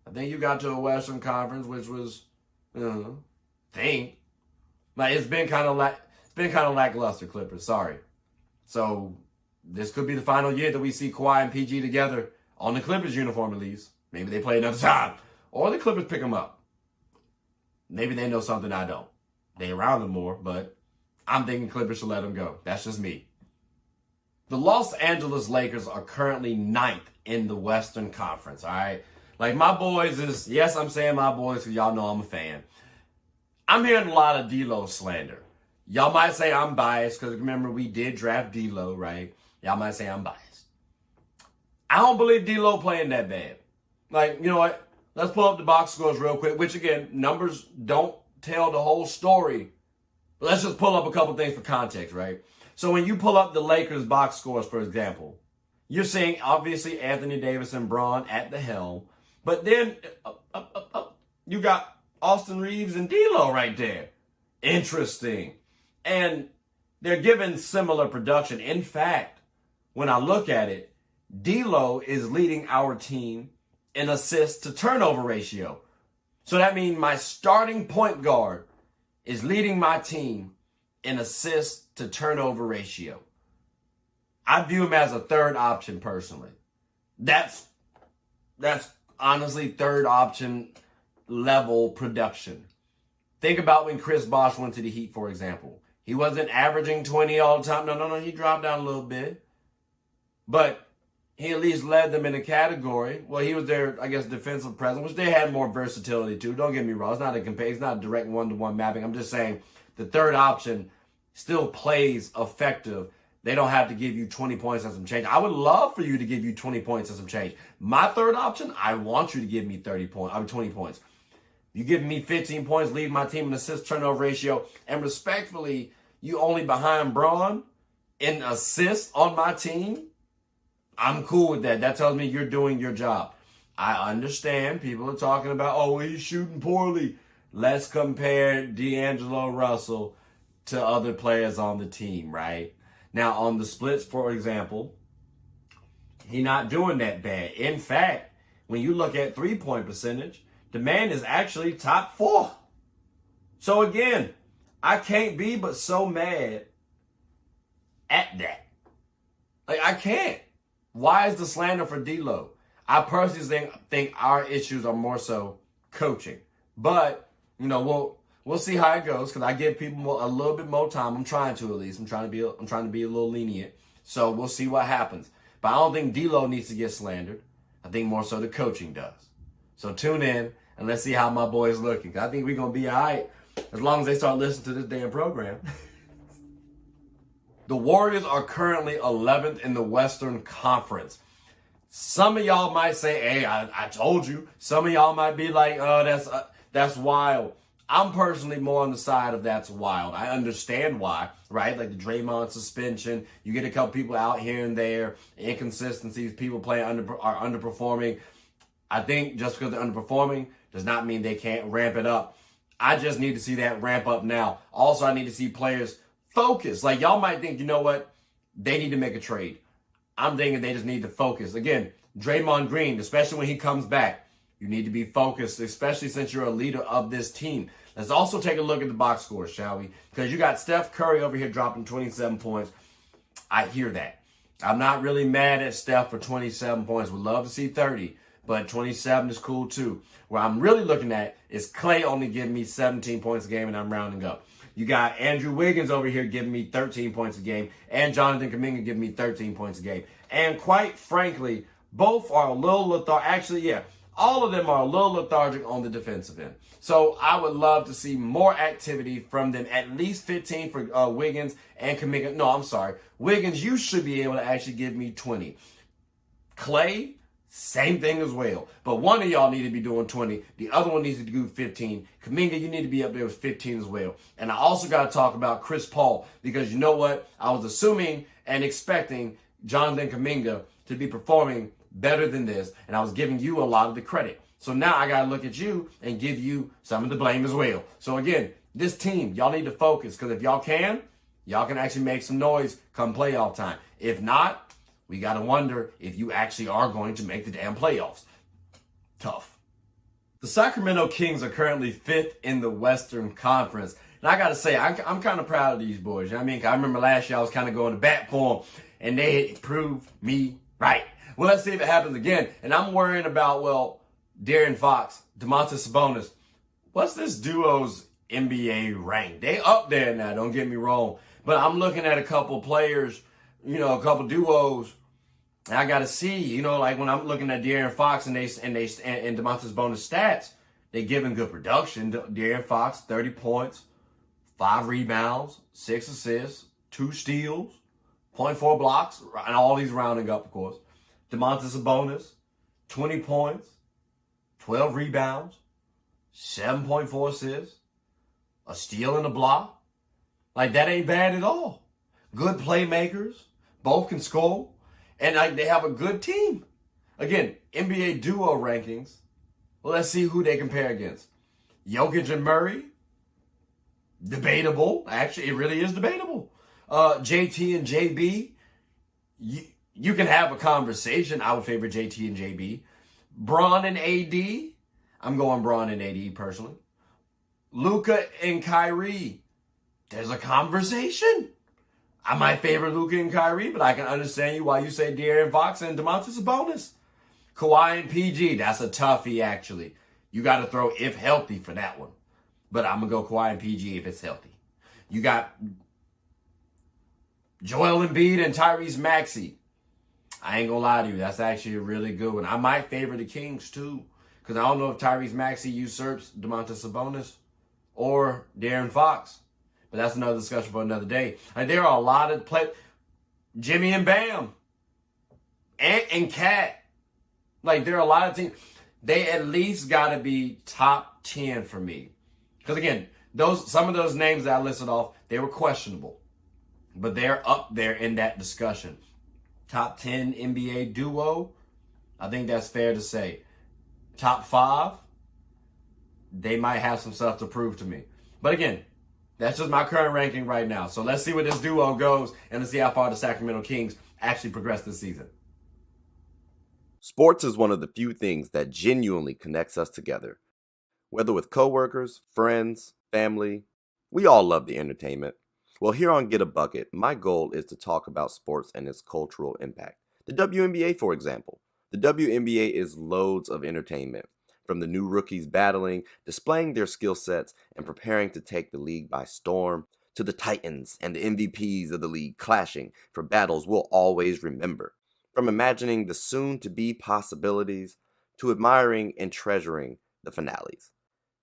S1: I think you got to a Western Conference, which was, like, it's been kind of lackluster, Clippers. Sorry. So this could be the final year that we see Kawhi and PG together on the Clippers uniform at least. Maybe they play another time. Or the Clippers pick them up. Maybe they know something I don't. They around them more, but I'm thinking Clippers should let them go. That's just me. The Los Angeles Lakers are currently 9th in the Western Conference, all right? Like, my boys is, yes, I'm saying my boys because y'all know I'm a fan. I'm hearing a lot of D'Lo slander. Y'all might say I'm biased because remember we did draft D'Lo, right? Y'all might say I'm biased. I don't believe D'Lo playing that bad. Like, you know what? Let's pull up the box scores real quick, which again, numbers don't tell the whole story. But let's just pull up a couple things for context, right? So when you pull up the Lakers box scores, for example, you're seeing obviously Anthony Davis and Bron at the helm. But then you got Austin Reeves and D'Lo right there. Interesting. And they're given similar production. In fact, when I look at it, D'Lo is leading our team in assists to turnover ratio. So that means my starting point guard is leading my team in assists to turnover ratio. I view him as a third option personally. That's honestly third option level production. Think about when Chris Bosh went to the Heat, for example. He wasn't averaging 20 all the time. No. He dropped down a little bit. But he at least led them in a category. Well, he was their, I guess, defensive presence, which they had more versatility too. Don't get me wrong. It's not a direct one-to-one mapping. I'm just saying the third option still plays effective. They don't have to give you 20 points and some change. I would love for you to give you 20 points and some change. My third option, I want you to give me 20 points. You give me 15 points, lead my team in assist turnover ratio, and respectfully, you only behind Bron in assists on my team. I'm cool with that. That tells me you're doing your job. I understand people are talking about, oh, he's shooting poorly. Let's compare D'Angelo Russell to other players on the team, right? Now, on the splits, for example, he's not doing that bad. In fact, when you look at three-point percentage, the man is actually top 4. So again, I can't be but so mad at that. Like, I can't. Why is the slander for D'Lo? I personally think our issues are more so coaching. But, you know, we'll see how it goes because I give people a little bit more time. I'm trying to at least. I'm trying to be a little lenient. So we'll see what happens. But I don't think D'Lo needs to get slandered. I think more so the coaching does. So tune in and let's see how my boy's looking. I think we're going to be all right as long as they start listening to this damn program. The Warriors are currently 11th in the Western Conference. Some of y'all might say, hey, I told you. Some of y'all might be like, oh, that's wild. I'm personally more on the side of that's wild. I understand why, right? Like the Draymond suspension. You get a couple people out here and there. Inconsistencies. People are underperforming. I think just because they're underperforming does not mean they can't ramp it up. I just need to see that ramp up now. Also, I need to see players focus. Like, y'all might think, you know what? They need to make a trade. I'm thinking they just need to focus. Again, Draymond Green, especially when he comes back, you need to be focused, especially since you're a leader of this team. Let's also take a look at the box scores, shall we? Because you got Steph Curry over here dropping 27 points. I hear that. I'm not really mad at Steph for 27 points. Would love to see 30, but 27 is cool too. Where I'm really looking at is Klay only giving me 17 points a game, and I'm rounding up. You got Andrew Wiggins over here giving me 13 points a game, and Jonathan Kuminga giving me 13 points a game. And quite frankly, both are a little lethargic. Actually, yeah, all of them are a little lethargic on the defensive end. So I would love to see more activity from them, at least 15 for Wiggins and Kuminga. No, I'm sorry. Wiggins, you should be able to actually give me 20. Klay, same thing as well. But one of y'all need to be doing 20. The other one needs to do 15. Kuminga, you need to be up there with 15 as well. And I also got to talk about Chris Paul because you know what? I was assuming and expecting Jonathan Kuminga to be performing better than this. And I was giving you a lot of the credit. So now I got to look at you and give you some of the blame as well. So again, this team, y'all need to focus because if y'all can actually make some noise come playoff time. If not, we got to wonder if you actually are going to make the damn playoffs. Tough. The Sacramento Kings are currently 5th in the Western Conference. And I got to say, I'm kind of proud of these boys. You know what I mean? 'Cause I remember last year I was kind of going to bat for them, and they proved me right. Well, let's see if it happens again. And I'm worrying about, De'Aaron Fox, Domantas Sabonis. What's this duo's NBA rank? They up there now, don't get me wrong. But I'm looking at a couple players, a couple duos. And I got to see, like when I'm looking at De'Aaron Fox and Domantas Sabonis stats, they giving good production. De'Aaron Fox, 30 points, 5 rebounds, 6 assists, 2 steals, 0.4 blocks, and all these rounding up, of course. Domantas Sabonis, 20 points, 12 rebounds, 7.4 assists, a steal and a block. Like, that ain't bad at all. Good playmakers, both can score, and they have a good team. Again, NBA duo rankings. Well, let's see who they compare against. Jokic and Murray, debatable. Actually, it really is debatable. JT and JB, you can have a conversation. I would favor JT and JB. Bron and AD, I'm going Bron and AD personally. Luka and Kyrie, there's a conversation. I might favor Luka and Kyrie, but I can understand you why you say De'Aaron Fox and Domantas Sabonis. Kawhi and PG, that's a toughie, actually. You got to throw if healthy for that one. But I'm going to go Kawhi and PG if it's healthy. You got Joel Embiid and Tyrese Maxey. I ain't going to lie to you. That's actually a really good one. I might favor the Kings, too. Because I don't know if Tyrese Maxey usurps Domantas Sabonis or De'Aaron Fox. But that's another discussion for another day. And there are a lot of Jimmy and Bam. And Cat. Like, there are a lot of teams. They at least got to be top 10 for me. Because, again, some of those names that I listed off, they were questionable. But they're up there in that discussion. Top 10 NBA duo, I think that's fair to say. Top 5, they might have some stuff to prove to me. But again, that's just my current ranking right now. So let's see where this duo goes, and let's see how far the Sacramento Kings actually progress this season.
S4: Sports is one of the few things that genuinely connects us together. Whether with coworkers, friends, family, we all love the entertainment. Well, here on Get a Bucket, my goal is to talk about sports and its cultural impact. The WNBA, for example. The WNBA is loads of entertainment, from the new rookies battling, displaying their skill sets, and preparing to take the league by storm, to the Titans and the MVPs of the league clashing for battles we'll always remember. From imagining the soon-to-be possibilities to admiring and treasuring the finales.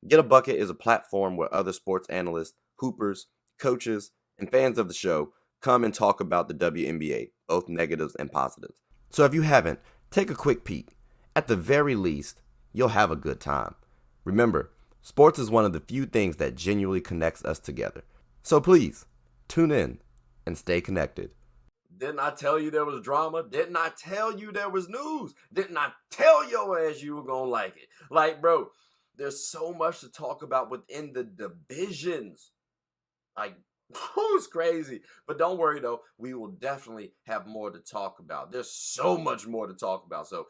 S4: Get a Bucket is a platform where other sports analysts, hoopers, coaches, and fans of the show come and talk about the WNBA, both negatives and positives. So if you haven't, take a quick peek. At the very least, you'll have a good time. Remember, sports is one of the few things that genuinely connects us together. So please, tune in and stay connected. Didn't I tell you there was drama? Didn't I tell you there was news? Didn't I tell your ass you were gonna like it? Like, bro, there's so much to talk about within the divisions. Like, it's crazy. But don't worry, though. We will definitely have more to talk about. There's so much more to talk about. So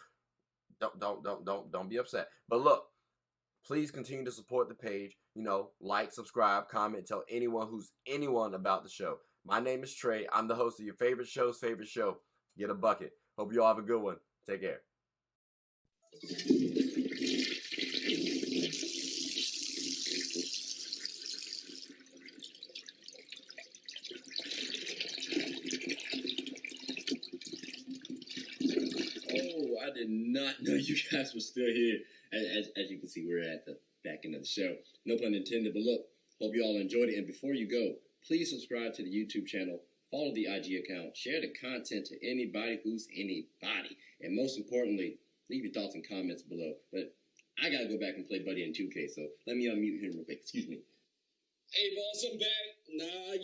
S4: don't be upset. But look, please continue to support the page. Like, subscribe, comment, tell anyone about the show. My name is Trey. I'm the host of your favorite show's favorite show, Get a Bucket. Hope you all have a good one. Take care.
S5: Oh, I did not know you guys were still here. As you can see, we're at the back end of the show. No pun intended, but look, hope you all enjoyed it. And before you go, please subscribe to the YouTube channel, follow the IG account, share the content to anybody who's anybody. And most importantly, leave your thoughts and comments below. But I got to go back and play Buddy in 2K, so let me unmute him real quick. Excuse me. Hey, boss, I'm back. Nah,